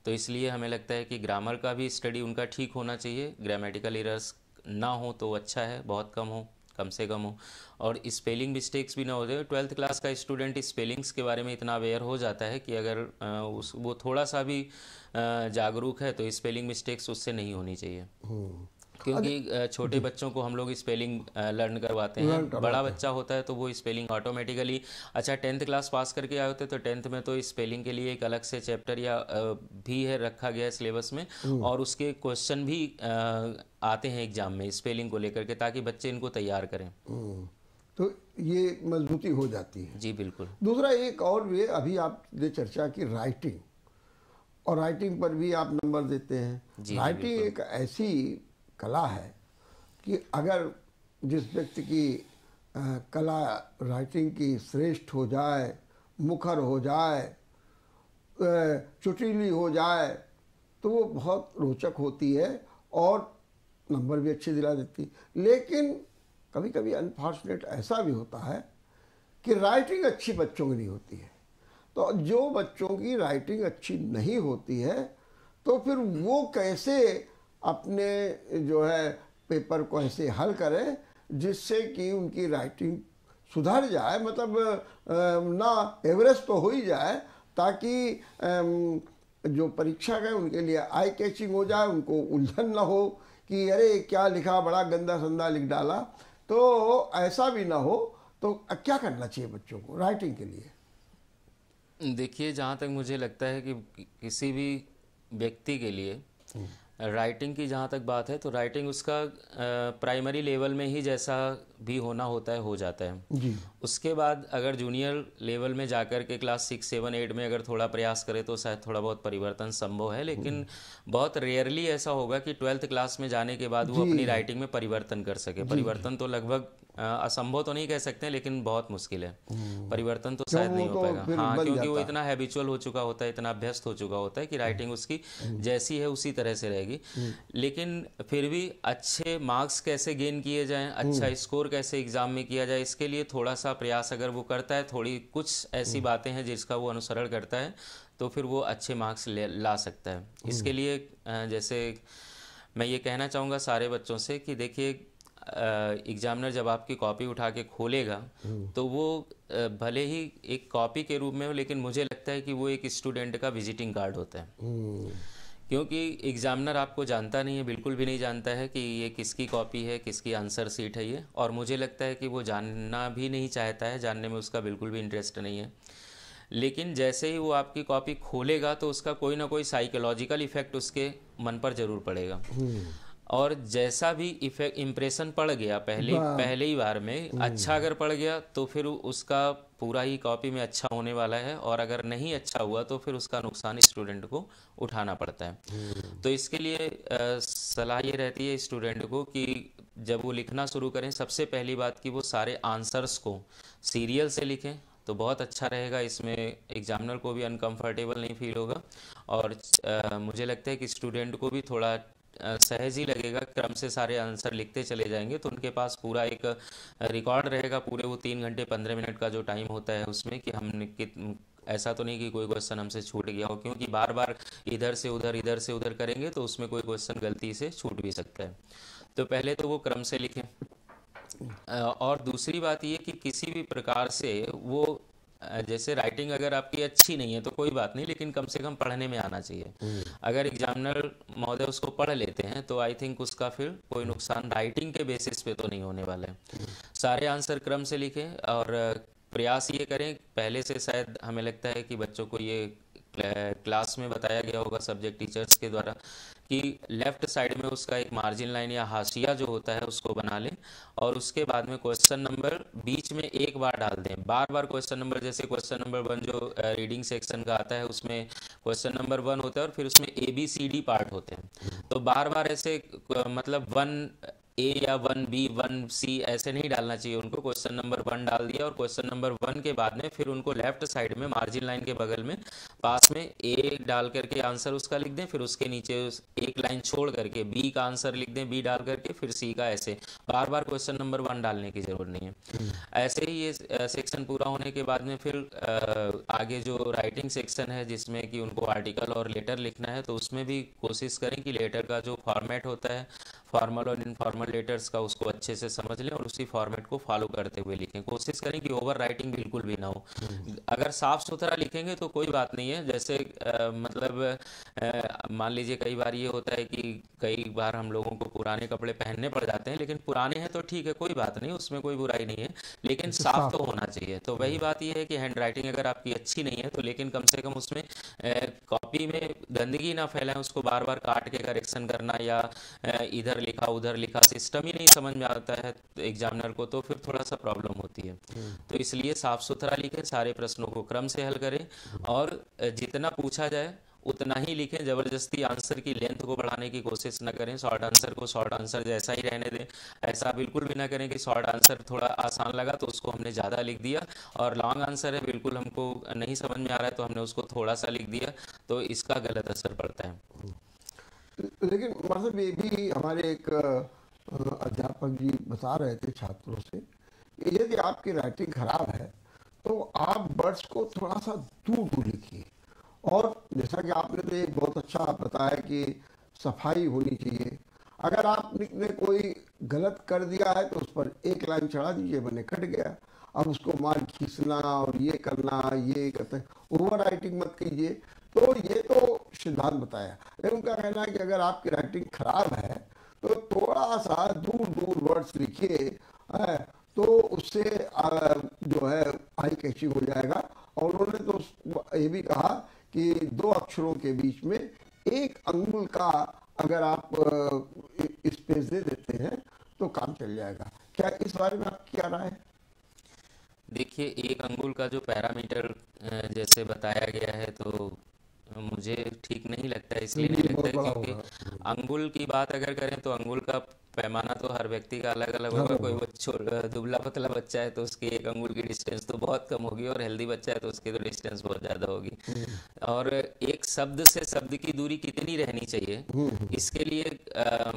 तो इसलिए हमें लगता है कि ग्रामर का भी स्टडी उनका ठीक होना चाहिए, ग्रामेटिकल एरर्स ना हो तो अच्छा है, बहुत कम से कम हो, और स्पेलिंग मिस्टेक्स भी ना हो जाए। 12th क्लास का स्टूडेंट स्पेलिंग्स के बारे में इतना अवेयर हो जाता है कि अगर वो थोड़ा सा भी जागरूक है तो स्पेलिंग मिस्टेक्स उससे नहीं होनी चाहिए। क्योंकि छोटे बच्चों को हम लोग स्पेलिंग लर्न करवाते हैं, बड़ा बच्चा होता है तो वो स्पेलिंग ऑटोमेटिकली, अच्छा 10th क्लास पास करके आए होते हैं तो 10th में तो स्पेलिंग के लिए एक अलग से चैप्टर या भी है रखा गया है सिलेबस में, और उसके क्वेश्चन भी आते हैं एग्जाम में स्पेलिंग को लेकर के, ताकि बच्चे इनको तैयार करें। तो ये मजबूती हो जाती है। जी बिल्कुल। दूसरा एक और भी, अभी आपने चर्चा की राइटिंग, और राइटिंग पर भी आप नंबर देते हैं। राइटिंग एक ऐसी कला है कि अगर जिस व्यक्ति की कला राइटिंग की श्रेष्ठ हो जाए, मुखर हो जाए, चुटीली हो जाए, तो वो बहुत रोचक होती है और नंबर भी अच्छे दिला देती है। लेकिन कभी कभी अनफॉर्चुनेट ऐसा भी होता है कि राइटिंग अच्छी बच्चों की नहीं होती है। तो जो बच्चों की राइटिंग अच्छी नहीं होती है तो फिर वो कैसे अपने जो है पेपर को ऐसे हल करें जिससे कि उनकी राइटिंग सुधर जाए, मतलब ना एवरेज तो हो ही जाए, ताकि जो परीक्षक है उनके लिए आई कैचिंग हो जाए, उनको उलझन ना हो कि अरे क्या लिखा, बड़ा गंदा संदा लिख डाला। तो ऐसा भी ना हो। तो क्या करना चाहिए बच्चों को राइटिंग के लिए? देखिए, जहाँ तक मुझे लगता है कि किसी भी व्यक्ति के लिए राइटिंग की जहाँ तक बात है तो राइटिंग उसका प्राइमरी लेवल में ही जैसा भी होना होता है हो जाता है जी। उसके बाद अगर जूनियर लेवल में जाकर के क्लास 6, 7, 8 में अगर थोड़ा प्रयास करे तो शायद थोड़ा बहुत परिवर्तन संभव है, लेकिन बहुत रेयरली ऐसा होगा कि 12th क्लास में जाने के बाद वो अपनी राइटिंग में परिवर्तन कर सके। परिवर्तन तो लगभग असंभव तो नहीं कह सकते हैं, लेकिन बहुत मुश्किल है। परिवर्तन तो शायद नहीं हो पाएगा। हाँ, क्योंकि वो इतना हैबिचुअल हो चुका होता है, इतना अभ्यस्त हो चुका होता है कि राइटिंग उसकी जैसी है उसी तरह से रहेगी। लेकिन फिर भी अच्छे मार्क्स कैसे गेन किए जाएं, अच्छा स्कोर कैसे एग्जाम में किया जाए, इसके लिए थोड़ा सा प्रयास अगर वो करता है, थोड़ी कुछ ऐसी बातें हैं जिसका वो अनुसरण करता है, तो फिर वो अच्छे मार्क्स ला सकता है। इसके लिए जैसे मैं ये कहना चाहूँगा सारे बच्चों से कि देखिए, एग्जामिनर जब आपकी कॉपी उठा के खोलेगा तो वो भले ही एक कॉपी के रूप में हो, लेकिन मुझे लगता है कि वो एक स्टूडेंट का विजिटिंग कार्ड होता है। क्योंकि एग्जामिनर आपको जानता नहीं है, बिल्कुल भी नहीं जानता है कि ये किसकी कॉपी है, किसकी आंसर सीट है ये, और मुझे लगता है कि वो जानना भी नहीं चाहता है, जानने में उसका बिल्कुल भी इंटरेस्ट नहीं है। लेकिन जैसे ही वो आपकी कॉपी खोलेगा तो उसका कोई ना कोई साइकोलॉजिकल इफेक्ट उसके मन पर जरूर पड़ेगा, और जैसा भी इफेक्ट इम्प्रेशन पड़ गया पहले ही बार में, अच्छा अगर पड़ गया तो फिर उसका पूरा ही कॉपी में अच्छा होने वाला है, और अगर नहीं अच्छा हुआ तो फिर उसका नुकसान स्टूडेंट को उठाना पड़ता है। तो इसके लिए सलाह ये रहती है स्टूडेंट को कि जब वो लिखना शुरू करें, सबसे पहली बात कि वो सारे आंसर्स को सीरियल से लिखें तो बहुत अच्छा रहेगा। इसमें एग्जामिनर को भी अनकंफर्टेबल नहीं फील होगा, और मुझे लगता है कि स्टूडेंट को भी थोड़ा सहज ही लगेगा। क्रम से सारे आंसर लिखते चले जाएंगे तो उनके पास पूरा एक रिकॉर्ड रहेगा, पूरे वो 3 घंटे 15 मिनट का जो टाइम होता है उसमें, कि हमने ऐसा तो नहीं कि कोई क्वेश्चन हमसे छूट गया हो, क्योंकि बार बार इधर से उधर करेंगे तो उसमें कोई क्वेश्चन गलती से छूट भी सकता है। तो पहले तो वो क्रम से लिखें। और दूसरी बात ये कि किसी भी प्रकार से वो, जैसे राइटिंग अगर आपकी अच्छी नहीं है तो कोई बात नहीं, लेकिन कम से कम पढ़ने में आना चाहिए। अगर एग्जामिनर महोदय उसको पढ़ लेते हैं तो आई थिंक उसका फिर कोई नुकसान राइटिंग के बेसिस पे तो नहीं होने वाला है। सारे आंसर क्रम से लिखें और प्रयास ये करें, पहले से शायद हमें लगता है कि बच्चों को ये क्लास में बताया गया होगा सब्जेक्ट टीचर्स के द्वारा कि लेफ्ट साइड में उसका एक मार्जिन लाइन या हाशिया जो होता है उसको बना लें, और उसके बाद में क्वेश्चन नंबर बीच में एक बार डाल दें। बार बार क्वेश्चन नंबर, जैसे क्वेश्चन नंबर 1 जो रीडिंग सेक्शन का आता है उसमें क्वेश्चन नंबर 1 होता है और फिर उसमें ABCD पार्ट होते हैं, तो बार बार ऐसे मतलब 1A या 1B 1C ऐसे नहीं डालना चाहिए उनको। क्वेश्चन नंबर 1 डाल दिया और क्वेश्चन नंबर 1 के बाद में फिर उनको लेफ्ट साइड में मार्जिन लाइन के बगल में पास में A डाल करके आंसर उसका लिख दें, फिर उसके नीचे एक लाइन छोड़ करके B का आंसर लिख दें, B डाल करके फिर C का, ऐसे बार बार क्वेश्चन नंबर 1 डालने की ज़रूरत नहीं है। ऐसे ही ये सेक्शन पूरा होने के बाद में फिर आगे जो राइटिंग सेक्शन है जिसमें कि उनको आर्टिकल और लेटर लिखना है, तो उसमें भी कोशिश करें कि लेटर का जो फॉर्मेट होता है, फॉर्मल और इनफॉर्मल लेटर्स का, उसको अच्छे से समझ लें और उसी फॉर्मेट को फॉलो करते हुए लिखें। कोशिश करें कि ओवर राइटिंग बिल्कुल भी ना हो। अगर साफ सुथरा लिखेंगे तो कोई बात नहीं है, जैसे मान लीजिए कई बार ये होता है कि कई बार हम लोगों को पुराने कपड़े पहनने पड़ जाते हैं, लेकिन पुराने हैं तो ठीक है, कोई बात नहीं, उसमें कोई बुराई नहीं है, लेकिन साफ तो होना चाहिए। तो वही बात ये है कि हैंड राइटिंग अगर आपकी अच्छी नहीं है तो लेकिन कम से कम उसमें कॉपी में गंदगी ना फैलाएं, उसको बार बार काट के करेक्शन करना या इधर लिखा उधर लिखा सिस्टम ही नहीं समझ में आता है एग्जामिनर को, तो फिर थोड़ा सा प्रॉब्लम होती है। तो इसलिए साफ सुथरा लिखें, सारे प्रश्नों को क्रम से हल करें और जितना पूछा जाए उतना ही लिखें। ज़बरदस्ती आंसर की लेंथ को बढ़ाने की कोशिश न करें, शॉर्ट आंसर को शॉर्ट आंसर जैसा ही रहने दें। ऐसा बिल्कुल भी ना करें कि शॉर्ट आंसर थोड़ा आसान लगा तो उसको हमने ज़्यादा लिख दिया, और लॉन्ग आंसर है बिल्कुल हमको नहीं समझ में आ रहा है तो हमने उसको थोड़ा सा लिख दिया, तो इसका गलत असर पड़ता है। लेकिन मतलब ये भी हमारे एक अध्यापक जी बता रहे थे छात्रों से कि यदि आपकी राइटिंग खराब है तो आप वर्ड्स को थोड़ा सा दूर दूर लिखिए, और जैसा कि आपने तो एक बहुत अच्छा बताया कि सफाई होनी चाहिए। अगर आपने कोई गलत कर दिया है तो उस पर एक लाइन चढ़ा दीजिए, मैंने कट गया। अब उसको मार खींचना और ये करना, ये करते ओवर राइटिंग मत कीजिए। तो ये तो सिद्धांत बताया, लेकिन उनका कहना है कि अगर आपकी राइटिंग खराब है तो थोड़ा सा दूर दूर वर्ड्स लिखिए, तो उससे जो है आई कैचिंग हो जाएगा। और उन्होंने तो ये भी कहा कि 2 अक्षरों के बीच में 1 अंगुल का अगर आप स्पेस दे देते हैं तो काम चल जाएगा। क्या इस बारे में आपकी क्या राय है? देखिए, 1 अंगुल का जो पैरामीटर जैसे बताया गया है तो मुझे ठीक नहीं लगता है, इसलिए नहीं लगता है क्योंकि अंगुल की बात अगर करें तो अंगुल का पैमाना तो हर व्यक्ति का अलग अलग होगा। कोई दुबला पतला बच्चा है तो उसकी 1 अंगुल की डिस्टेंस तो बहुत कम होगी, और हेल्दी बच्चा है तो उसकी तो डिस्टेंस बहुत ज़्यादा होगी। और एक शब्द से शब्द की दूरी कितनी रहनी चाहिए, इसके लिए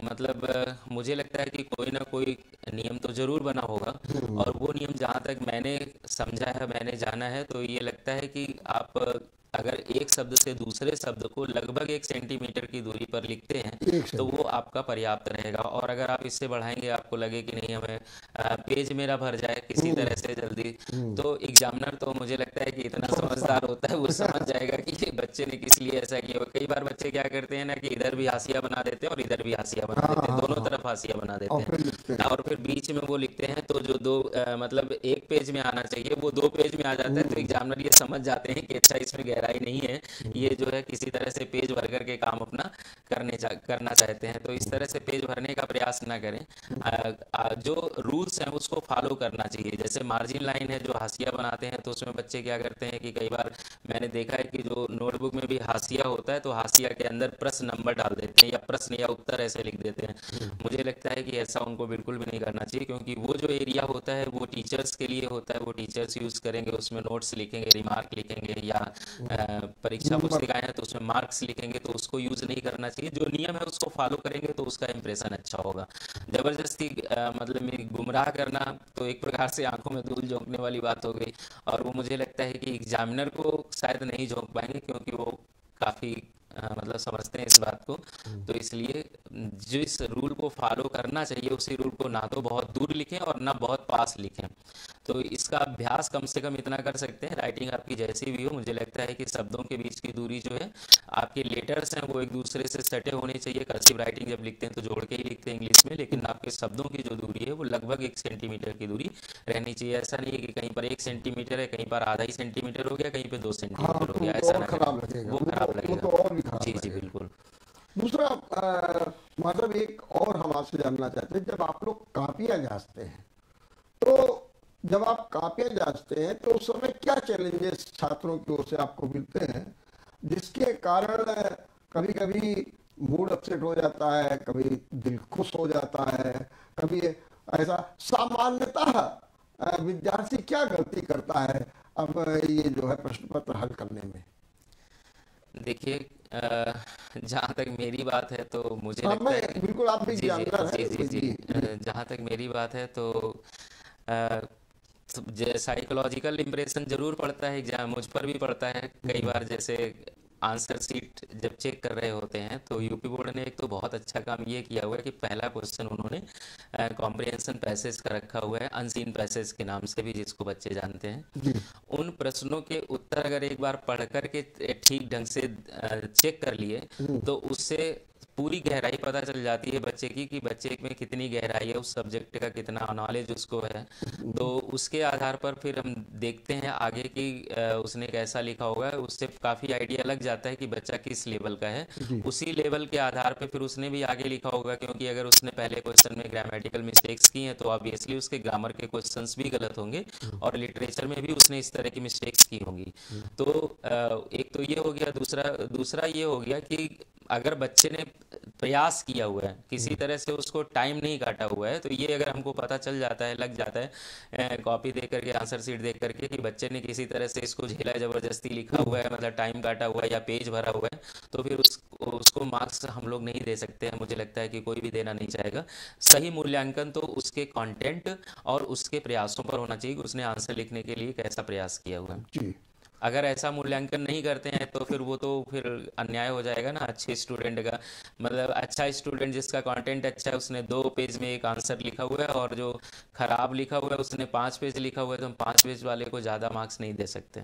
मतलब मुझे लगता है कि कोई ना कोई नियम तो ज़रूर बना होगा, और वो नियम जहाँ तक मैंने समझा है, मैंने जाना है, तो ये लगता है कि आप अगर एक शब्द से दूसरे शब्द को लगभग 1 सेंटीमीटर की दूरी पर लिखते हैं तो वो आपका पर्याप्त रहेगा। और अगर आप इससे बढ़ाएंगे, आपको लगे कि नहीं हमें पेज मेरा भर जाए किसी तरह से जल्दी, तो एग्जामिनर तो मुझे लगता है कि इतना समझदार होता है, वो समझ जाएगा कि ये बच्चे ने किस लिए ऐसा किया। कई बार बच्चे क्या करते हैं ना कि इधर भी हाशिया बना देते हैं और इधर भी हाशिया बना देते हैं, दोनों तरफ हाशिया बना देते हैं, और फिर बीच में वो लिखते हैं, तो जो 2 मतलब 1 पेज में आना चाहिए वो 2 पेज में आ जाता है। तो एग्जामिनर ये समझ जाते हैं कि अच्छा इसमें गहराई नहीं है, ये जो है किसी तरह से पेज भर करके काम अपना करना चाहते हैं। तो इस तरह से पेज भरने का प्रयास ना करें। जो रूल्स हैं उसको फॉलो करना चाहिए। जैसे मार्जिन लाइन है, जो हाशिया बनाते हैं, तो उसमें बच्चे क्या करते हैं कि कई बार मैंने देखा है कि जो नोटबुक में भी हाशिया होता है तो हाशिया के अंदर प्रश्न नंबर डाल देते हैं या प्रश्न या उत्तर ऐसे लिख देते हैं। मुझे लगता है कि ऐसा उनको बिल्कुल भी नहीं करना चाहिए, क्योंकि वो जो एरिया होता है वो टीचर्स के लिए होता है, वो टीचर्स यूज़ करेंगे, उसमें नोट्स लिखेंगे, रिमार्क लिखेंगे, या परीक्षा पुस्तिकाएं हैं तो उसमें मार्क्स लिखेंगे, तो उसको यूज़ नहीं करना चाहिए। जो नियम है उसको फॉलो करेंगे तो उसका इंप्रेशन अच्छा होगा। ज़बरदस्ती मतलब में गुमराह करना तो एक प्रकार से आंखों में धूल झोंकने वाली बात हो गई, और वो मुझे लगता है कि एग्जामिनर को शायद नहीं झोंक पाएंगे, क्योंकि वो काफ़ी मतलब समझते हैं इस बात को। तो इसलिए जिस रूल को फॉलो करना चाहिए उसी रूल को ना तो बहुत दूर लिखें और ना बहुत पास लिखें। तो इसका अभ्यास कम से कम इतना कर सकते हैं, राइटिंग आपकी जैसी भी हो, मुझे लगता है कि शब्दों के बीच की दूरी जो है, आपके लेटर्स हैं वो एक दूसरे से सटे होने चाहिए। कर्सिव राइटिंग जब लिखते हैं तो जोड़ के ही लिखते हैं इंग्लिश में, लेकिन आपके शब्दों की जो दूरी है वो लगभग 1 सेंटीमीटर की दूरी रहनी चाहिए। ऐसा नहीं है कि कहीं पर 1 सेंटीमीटर है, कहीं पर आधा ही सेंटीमीटर हो गया, कहीं पे 2 सेंटीमीटर हो तो गया, वो तो ऐसा और ना खराब करें, लगेगा, वो खराब वो तो लगेगा। और भी खराब जी जी लगेगा। बिल्कुल। दूसरा मतलब एक और हम आपसे जानना चाहते हैं, जब आप लोग कापियां जांचते हैं तो जब आप कापियां जांचते हैं तो उस समय क्या चैलेंजेस छात्रों की ओर से आपको मिलते हैं, जिसके कारण कभी कभी मूड अपसेट हो जाता है, कभी दिल खुश हो जाता है, कभी ऐसा सामान्यतः विद्यार्थी क्या गलती करता है अब ये जो है प्रश्न पत्र हल करने में? देखिए, जहाँ तक मेरी बात है तो मुझे हाँ, लगता मैं है कि बिल्कुल, आप भी जी जी जानकार जी जी हैं जी, जी जी। जहाँ तक मेरी बात है तो साइकोलॉजिकल इम्प्रेशन जरूर पड़ता है, एग्जाम मुझ पर भी पड़ता है कई बार। जैसे आंसर सीट जब चेक कर रहे होते हैं तो यूपी बोर्ड ने एक तो बहुत अच्छा काम ये किया हुआ है कि पहला क्वेश्चन उन्होंने कॉम्प्रिहेंशन पैसेज का रखा हुआ है, अनसीन पैसेज के नाम से भी, जिसको बच्चे जानते हैं। जी उन प्रश्नों के उत्तर अगर एक बार पढ़ कर के ठीक ढंग से चेक कर लिए तो उससे पूरी गहराई पता चल जाती है बच्चे की, कि बच्चे में कितनी गहराई है, उस सब्जेक्ट का कितना नॉलेज उसको है। तो उसके आधार पर फिर हम देखते हैं आगे कि उसने कैसा लिखा होगा, उससे काफ़ी आइडिया लग जाता है कि बच्चा किस लेवल का है। जी उसी लेवल के आधार पर फिर उसने भी आगे लिखा होगा, क्योंकि अगर उसने पहले क्वेश्चन में ग्रामेटिकल मिस्टेक्स की हैं तो ऑब्वियसली उसके ग्रामर के क्वेश्चंस भी गलत होंगे, और लिटरेचर में भी उसने इस तरह की मिस्टेक्स की होंगी। तो एक तो ये हो गया। दूसरा दूसरा ये हो गया कि अगर बच्चे ने प्रयास किया हुआ है, किसी तरह से उसको टाइम नहीं काटा हुआ है, तो ये अगर हमको पता चल जाता है, लग जाता है कॉपी देख करके, आंसर शीट देख करके, कि बच्चे ने किसी तरह से इसको झेला, जबरदस्ती लिखा हुआ है, मतलब टाइम काटा हुआ है या पेज भरा हुआ है, तो फिर उसको मार्क्स हम लोग नहीं दे सकते हैं। मुझे लगता है कि कोई भी देना नहीं चाहेगा। सही मूल्यांकन तो उसके कंटेंट और उसके प्रयासों पर होना चाहिए कि उसने आंसर लिखने के लिए कैसा प्रयास किया हुआ है। जी अगर ऐसा मूल्यांकन नहीं करते हैं तो फिर वो तो फिर अन्याय हो जाएगा ना अच्छे स्टूडेंट का। मतलब अच्छा स्टूडेंट जिसका कंटेंट अच्छा है, उसने 2 पेज में एक आंसर लिखा हुआ है, और जो खराब लिखा हुआ है उसने 5 पेज लिखा हुआ है, तो हम 5 पेज वाले को ज़्यादा मार्क्स नहीं दे सकते।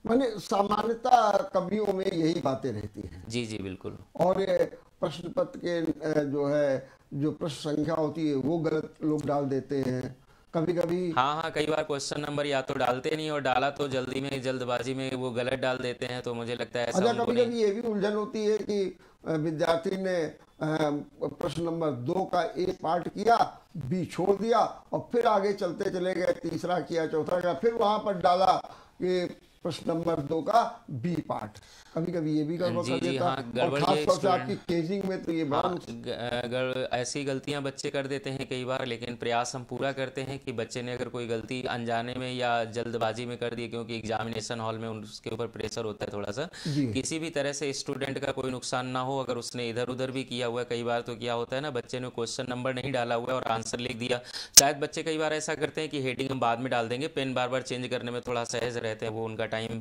मैंने सामान्यतः कवियों में यही बातें रहती हैं। जी जी बिल्कुल। और ये प्रश्न पत्र के जो है जो प्रश्न संख्या होती है वो गलत लोग डाल देते हैं कभी कभी। हाँ हाँ, कई बार क्वेश्चन नंबर या तो डालते नहीं, और डाला तो जल्दी में, जल्दबाजी में वो गलत डाल देते हैं, तो मुझे लगता है ऐसा अच्छा, उनको कभी नहीं। कभी ये भी उलझन होती है कि विद्यार्थी ने प्रश्न नंबर 2 का ए पार्ट किया, बी छोड़ दिया, और फिर आगे चलते चले गए, तीसरा किया, चौथा किया, फिर वहां पर डाला कि प्रश्न नंबर 2 का बी पार्ट। कभी कभी ये भी गड़बड़ जी कर जी देता, हाँ, और गड़बड़ खास ये तौर से आपकी स्टूडेंट। केजिंग में तो ये बड़ा हाँ, अगर ऐसी गलतियां बच्चे कर देते हैं कई बार, लेकिन प्रयास हम पूरा करते हैं कि बच्चे ने अगर कोई गलती अनजाने में या जल्दबाजी में कर दी, क्योंकि एग्जामिनेशन हॉल में उसके ऊपर प्रेशर होता है थोड़ा सा, जी किसी भी तरह से स्टूडेंट का कोई नुकसान ना हो। अगर उसने इधर उधर भी किया हुआ है, कई बार तो क्या होता है ना, बच्चे ने क्वेश्चन नंबर नहीं डाला हुआ है और आंसर लिख दिया। शायद बच्चे कई बार ऐसा करते हैं कि हेडिंग हम बाद में डाल देंगे, पेन बार बार चेंज करने में थोड़ा सहज रहते हैं, वो उनका टाइम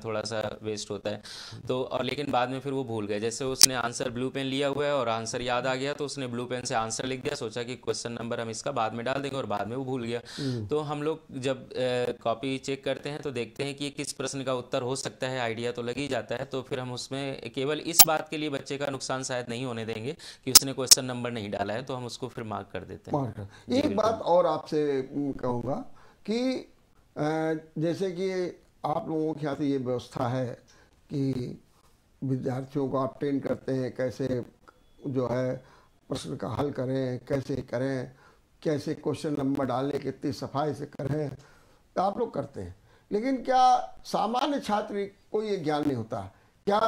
थोड़ा सा वेस्ट होता है। तो और लेकिन बाद में फिर वो भूल गए। जैसे उसने आंसर ब्लू पेन लिया हुआ है और आंसर याद आ गया, तो उसने ब्लू पेन से आंसर लिख दिया, सोचा कि क्वेश्चन नंबर हम इसका बाद में डाल देंगे, और बाद में वो भूल गया। तो हम लोग जब कॉपी चेक करते हैं तो देखते हैं कि ये किस प्रश्न का उत्तर हो सकता है, आइडिया तो लग ही जाता है। तो फिर हम उसमें केवल इस बात के लिए बच्चे का नुकसान शायद नहीं होने देंगे कि उसने क्वेश्चन नंबर नहीं डाला है, तो हम उसको फिर मार्क कर देते हैं। मार्क। जी एक बात बिल्कुल। और आपसे कहूँगा कि जैसे कि आप लोगों के यहाँ से ये व्यवस्था है कि विद्यार्थियों को आप ट्रेन करते हैं कैसे जो है प्रश्न का हल करें, कैसे करें, कैसे क्वेश्चन नंबर डालने कितनी सफाई से करें, तो आप लोग करते हैं। लेकिन क्या सामान्य छात्र को ये ज्ञान नहीं होता? क्या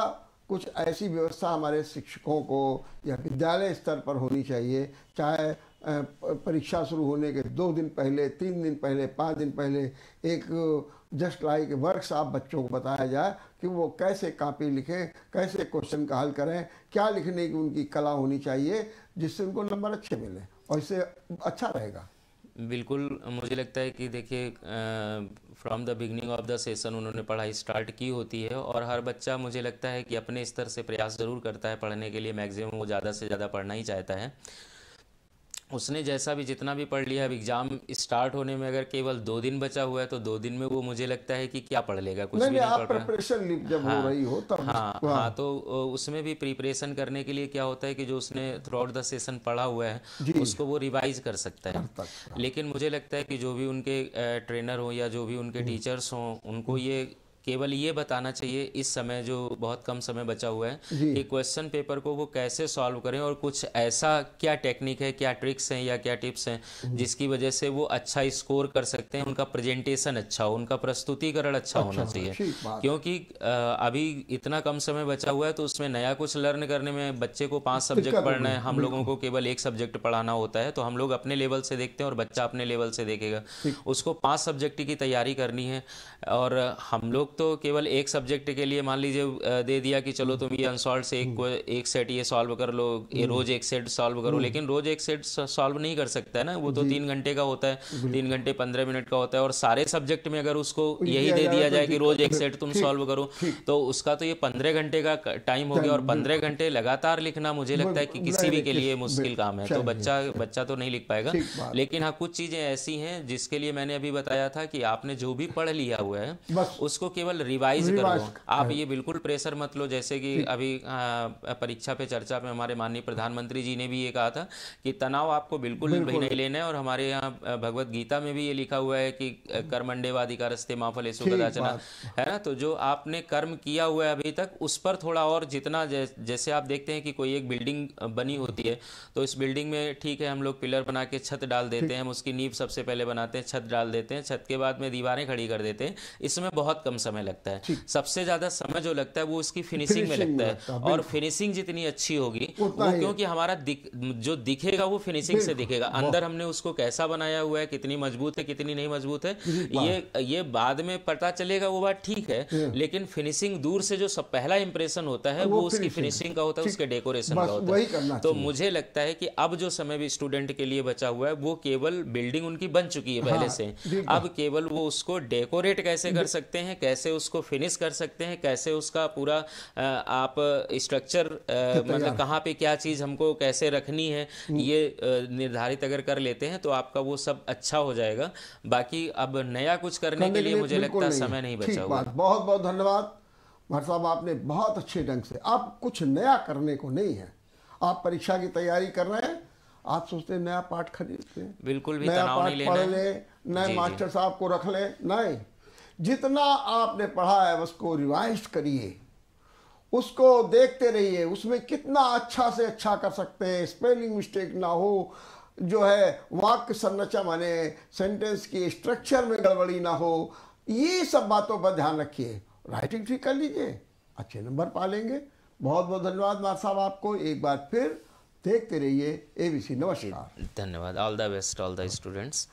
कुछ ऐसी व्यवस्था हमारे शिक्षकों को या विद्यालय स्तर पर होनी चाहिए, चाहे परीक्षा शुरू होने के 2 दिन पहले, 3 दिन पहले, 5 दिन पहले एक जस्ट लाइक वर्कशॉप बच्चों को बताया जाए कि वो कैसे कॉपी लिखें, कैसे क्वेश्चन का हल करें, क्या लिखने की उनकी कला होनी चाहिए, जिससे उनको नंबर अच्छे मिले और इससे अच्छा रहेगा। बिल्कुल, मुझे लगता है कि देखिए, from the beginning of the session उन्होंने पढ़ाई स्टार्ट की होती है, और हर बच्चा मुझे लगता है कि अपने स्तर से प्रयास ज़रूर करता है पढ़ने के लिए। मैक्सिमम वो ज़्यादा से ज़्यादा पढ़ना ही चाहता है। उसने जैसा भी जितना भी पढ़ लिया, अब एग्ज़ाम स्टार्ट होने में अगर केवल 2 दिन बचा हुआ है तो 2 दिन में वो मुझे लगता है कि क्या पढ़ लेगा, कुछ नहीं भी नहीं, नहीं आप पढ़ रहा। प्रिपरेशन जब हो हाँ रही हो तब हाँ हाँ, हाँ, तो उसमें भी प्रिपरेशन करने के लिए क्या होता है कि जो उसने थ्रू आउट द सेशन पढ़ा हुआ है जी उसको वो रिवाइज कर सकता है। तक लेकिन मुझे लगता है कि जो भी उनके ट्रेनर हो या जो भी उनके टीचर्स हों, उनको ये केवल ये बताना चाहिए इस समय जो बहुत कम समय बचा हुआ है जी कि क्वेश्चन पेपर को वो कैसे सॉल्व करें, और कुछ ऐसा क्या टेक्निक है, क्या ट्रिक्स हैं या क्या टिप्स हैं जिसकी वजह से वो अच्छा स्कोर कर सकते हैं, उनका प्रेजेंटेशन अच्छा हो, उनका प्रस्तुतिकरण अच्छा होना चाहिए। ठीक बात। क्योंकि अभी इतना कम समय बचा हुआ है तो उसमें नया कुछ लर्न करने में बच्चे को 5 सब्जेक्ट दिक्कत पढ़ना है, होगी, हम लोगों को केवल 1 सब्जेक्ट पढ़ाना होता है, तो हम लोग अपने लेवल से देखते हैं और बच्चा अपने लेवल से देखेगा। उसको 5 सब्जेक्ट की तैयारी करनी है, और हम लोग तो केवल 1 सब्जेक्ट के लिए मान लीजिए दे दिया कि चलो तुम ये अनसॉल्व से एक सेट ये सॉल्व कर लो, ये रोज एक सेट सॉल्व करो, लेकिन रोज एक सेट सॉल्व नहीं कर सकता है ना, वो तो 3 घंटे का होता है, 3 घंटे 15 मिनट का होता है, और सारे सब्जेक्ट में अगर उसको यही दे दिया जाए कि रोज एक सेट तुम सॉल्व करो तो उसका तो ये 15 घंटे का टाइम हो गया, और 15 घंटे लगातार लिखना मुझे लगता है कि किसी भी के लिए मुश्किल काम है, तो बच्चा तो नहीं लिख पाएगा। लेकिन हाँ, कुछ चीजें ऐसी हैं जिसके लिए मैंने अभी बताया था कि आपने जो भी पढ़ लिया हुआ है उसको केवल रिवाइज कर लो। आप ये बिल्कुल प्रेशर मत लो, जैसे कि अभी परीक्षा पे चर्चा में हमारे माननीय प्रधानमंत्री जी ने भी ये कहा था कि तनाव आपको बिल्कुल भी नहीं लेना है, और हमारे यहाँ भगवत गीता में भी ये लिखा हुआ है कि कर्मण्येवाधिकारस्ते मा फलेषु कदाचन, है ना। तो जो आपने कर्म किया हुआ है अभी तक उस पर थोड़ा और जितना, जैसे आप देखते हैं कि कोई एक बिल्डिंग बनी होती है तो इस बिल्डिंग में ठीक है हम लोग पिलर बना के छत डाल देते हैं, हम उसकी नींव सबसे पहले बनाते हैं, छत डाल देते हैं, छत के बाद में दीवारें खड़ी कर देते हैं, इसमें बहुत कम समय लगता है। सबसे ज्यादा समय जो लगता है वो उसकी फिनिशिंग में लगता है, और फिनिशिंग जितनी अच्छी होगी वो, क्योंकि हमारा जो दिखेगा वो फिनिशिंग से दिखेगा, अंदर हमने उसको कैसा बनाया हुआ है, कितनी मजबूत है कितनी नहीं मजबूत है, ये बाद में पता चलेगा, वो बात ठीक है, लेकिन फिनिशिंग दूर से जो सब पहला इंप्रेशन होता है वो उसकी फिनिशिंग का होता है, उसके डेकोरेशन का होता है। तो मुझे लगता है कि अब जो समय भी स्टूडेंट के लिए बचा हुआ है वो केवल बिल्डिंग उनकी बन चुकी है पहले से, अब केवल वो उसको डेकोरेट कैसे कर सकते हैं, कैसे उसको फिनिश कर सकते हैं, कैसे उसका पूरा आप स्ट्रक्चर मतलब कहाँ पे क्या चीज़ हमको कैसे रखनी है, ये निर्धारित अगर कर लेते हैं तो आपका वो सब अच्छा हो जाएगा। बाकी अब नया कुछ करने के लिए मुझे लगता है समय नहीं बचा हुआ। बहुत बहुत धन्यवाद भाट साहब, आपने बहुत अच्छे ढंग से, आप कुछ नया करने को नहीं है, आप परीक्षा की तैयारी कर रहे हैं, आप सोचते हैं नया पाठ खरीदते हैं, बिल्कुल भी तनाव नहीं लेना, पढ़ ले, नए मास्टर साहब को रख ले, नहीं, जितना आपने पढ़ा है उसको रिवाइज करिए, उसको देखते रहिए, उसमें कितना अच्छा से अच्छा कर सकते हैं, स्पेलिंग मिस्टेक ना हो, जो है वाक्य संरचना माने सेंटेंस की स्ट्रक्चर में गड़बड़ी ना हो, ये सब बातों पर ध्यान रखिए, राइटिंग ठीक कर लीजिए, अच्छे नंबर पा लेंगे। बहुत बहुत धन्यवाद मार साहब आपको, एक बार फिर देखते रहिए ABC। नमस्कार, धन्यवाद। All the best all the students.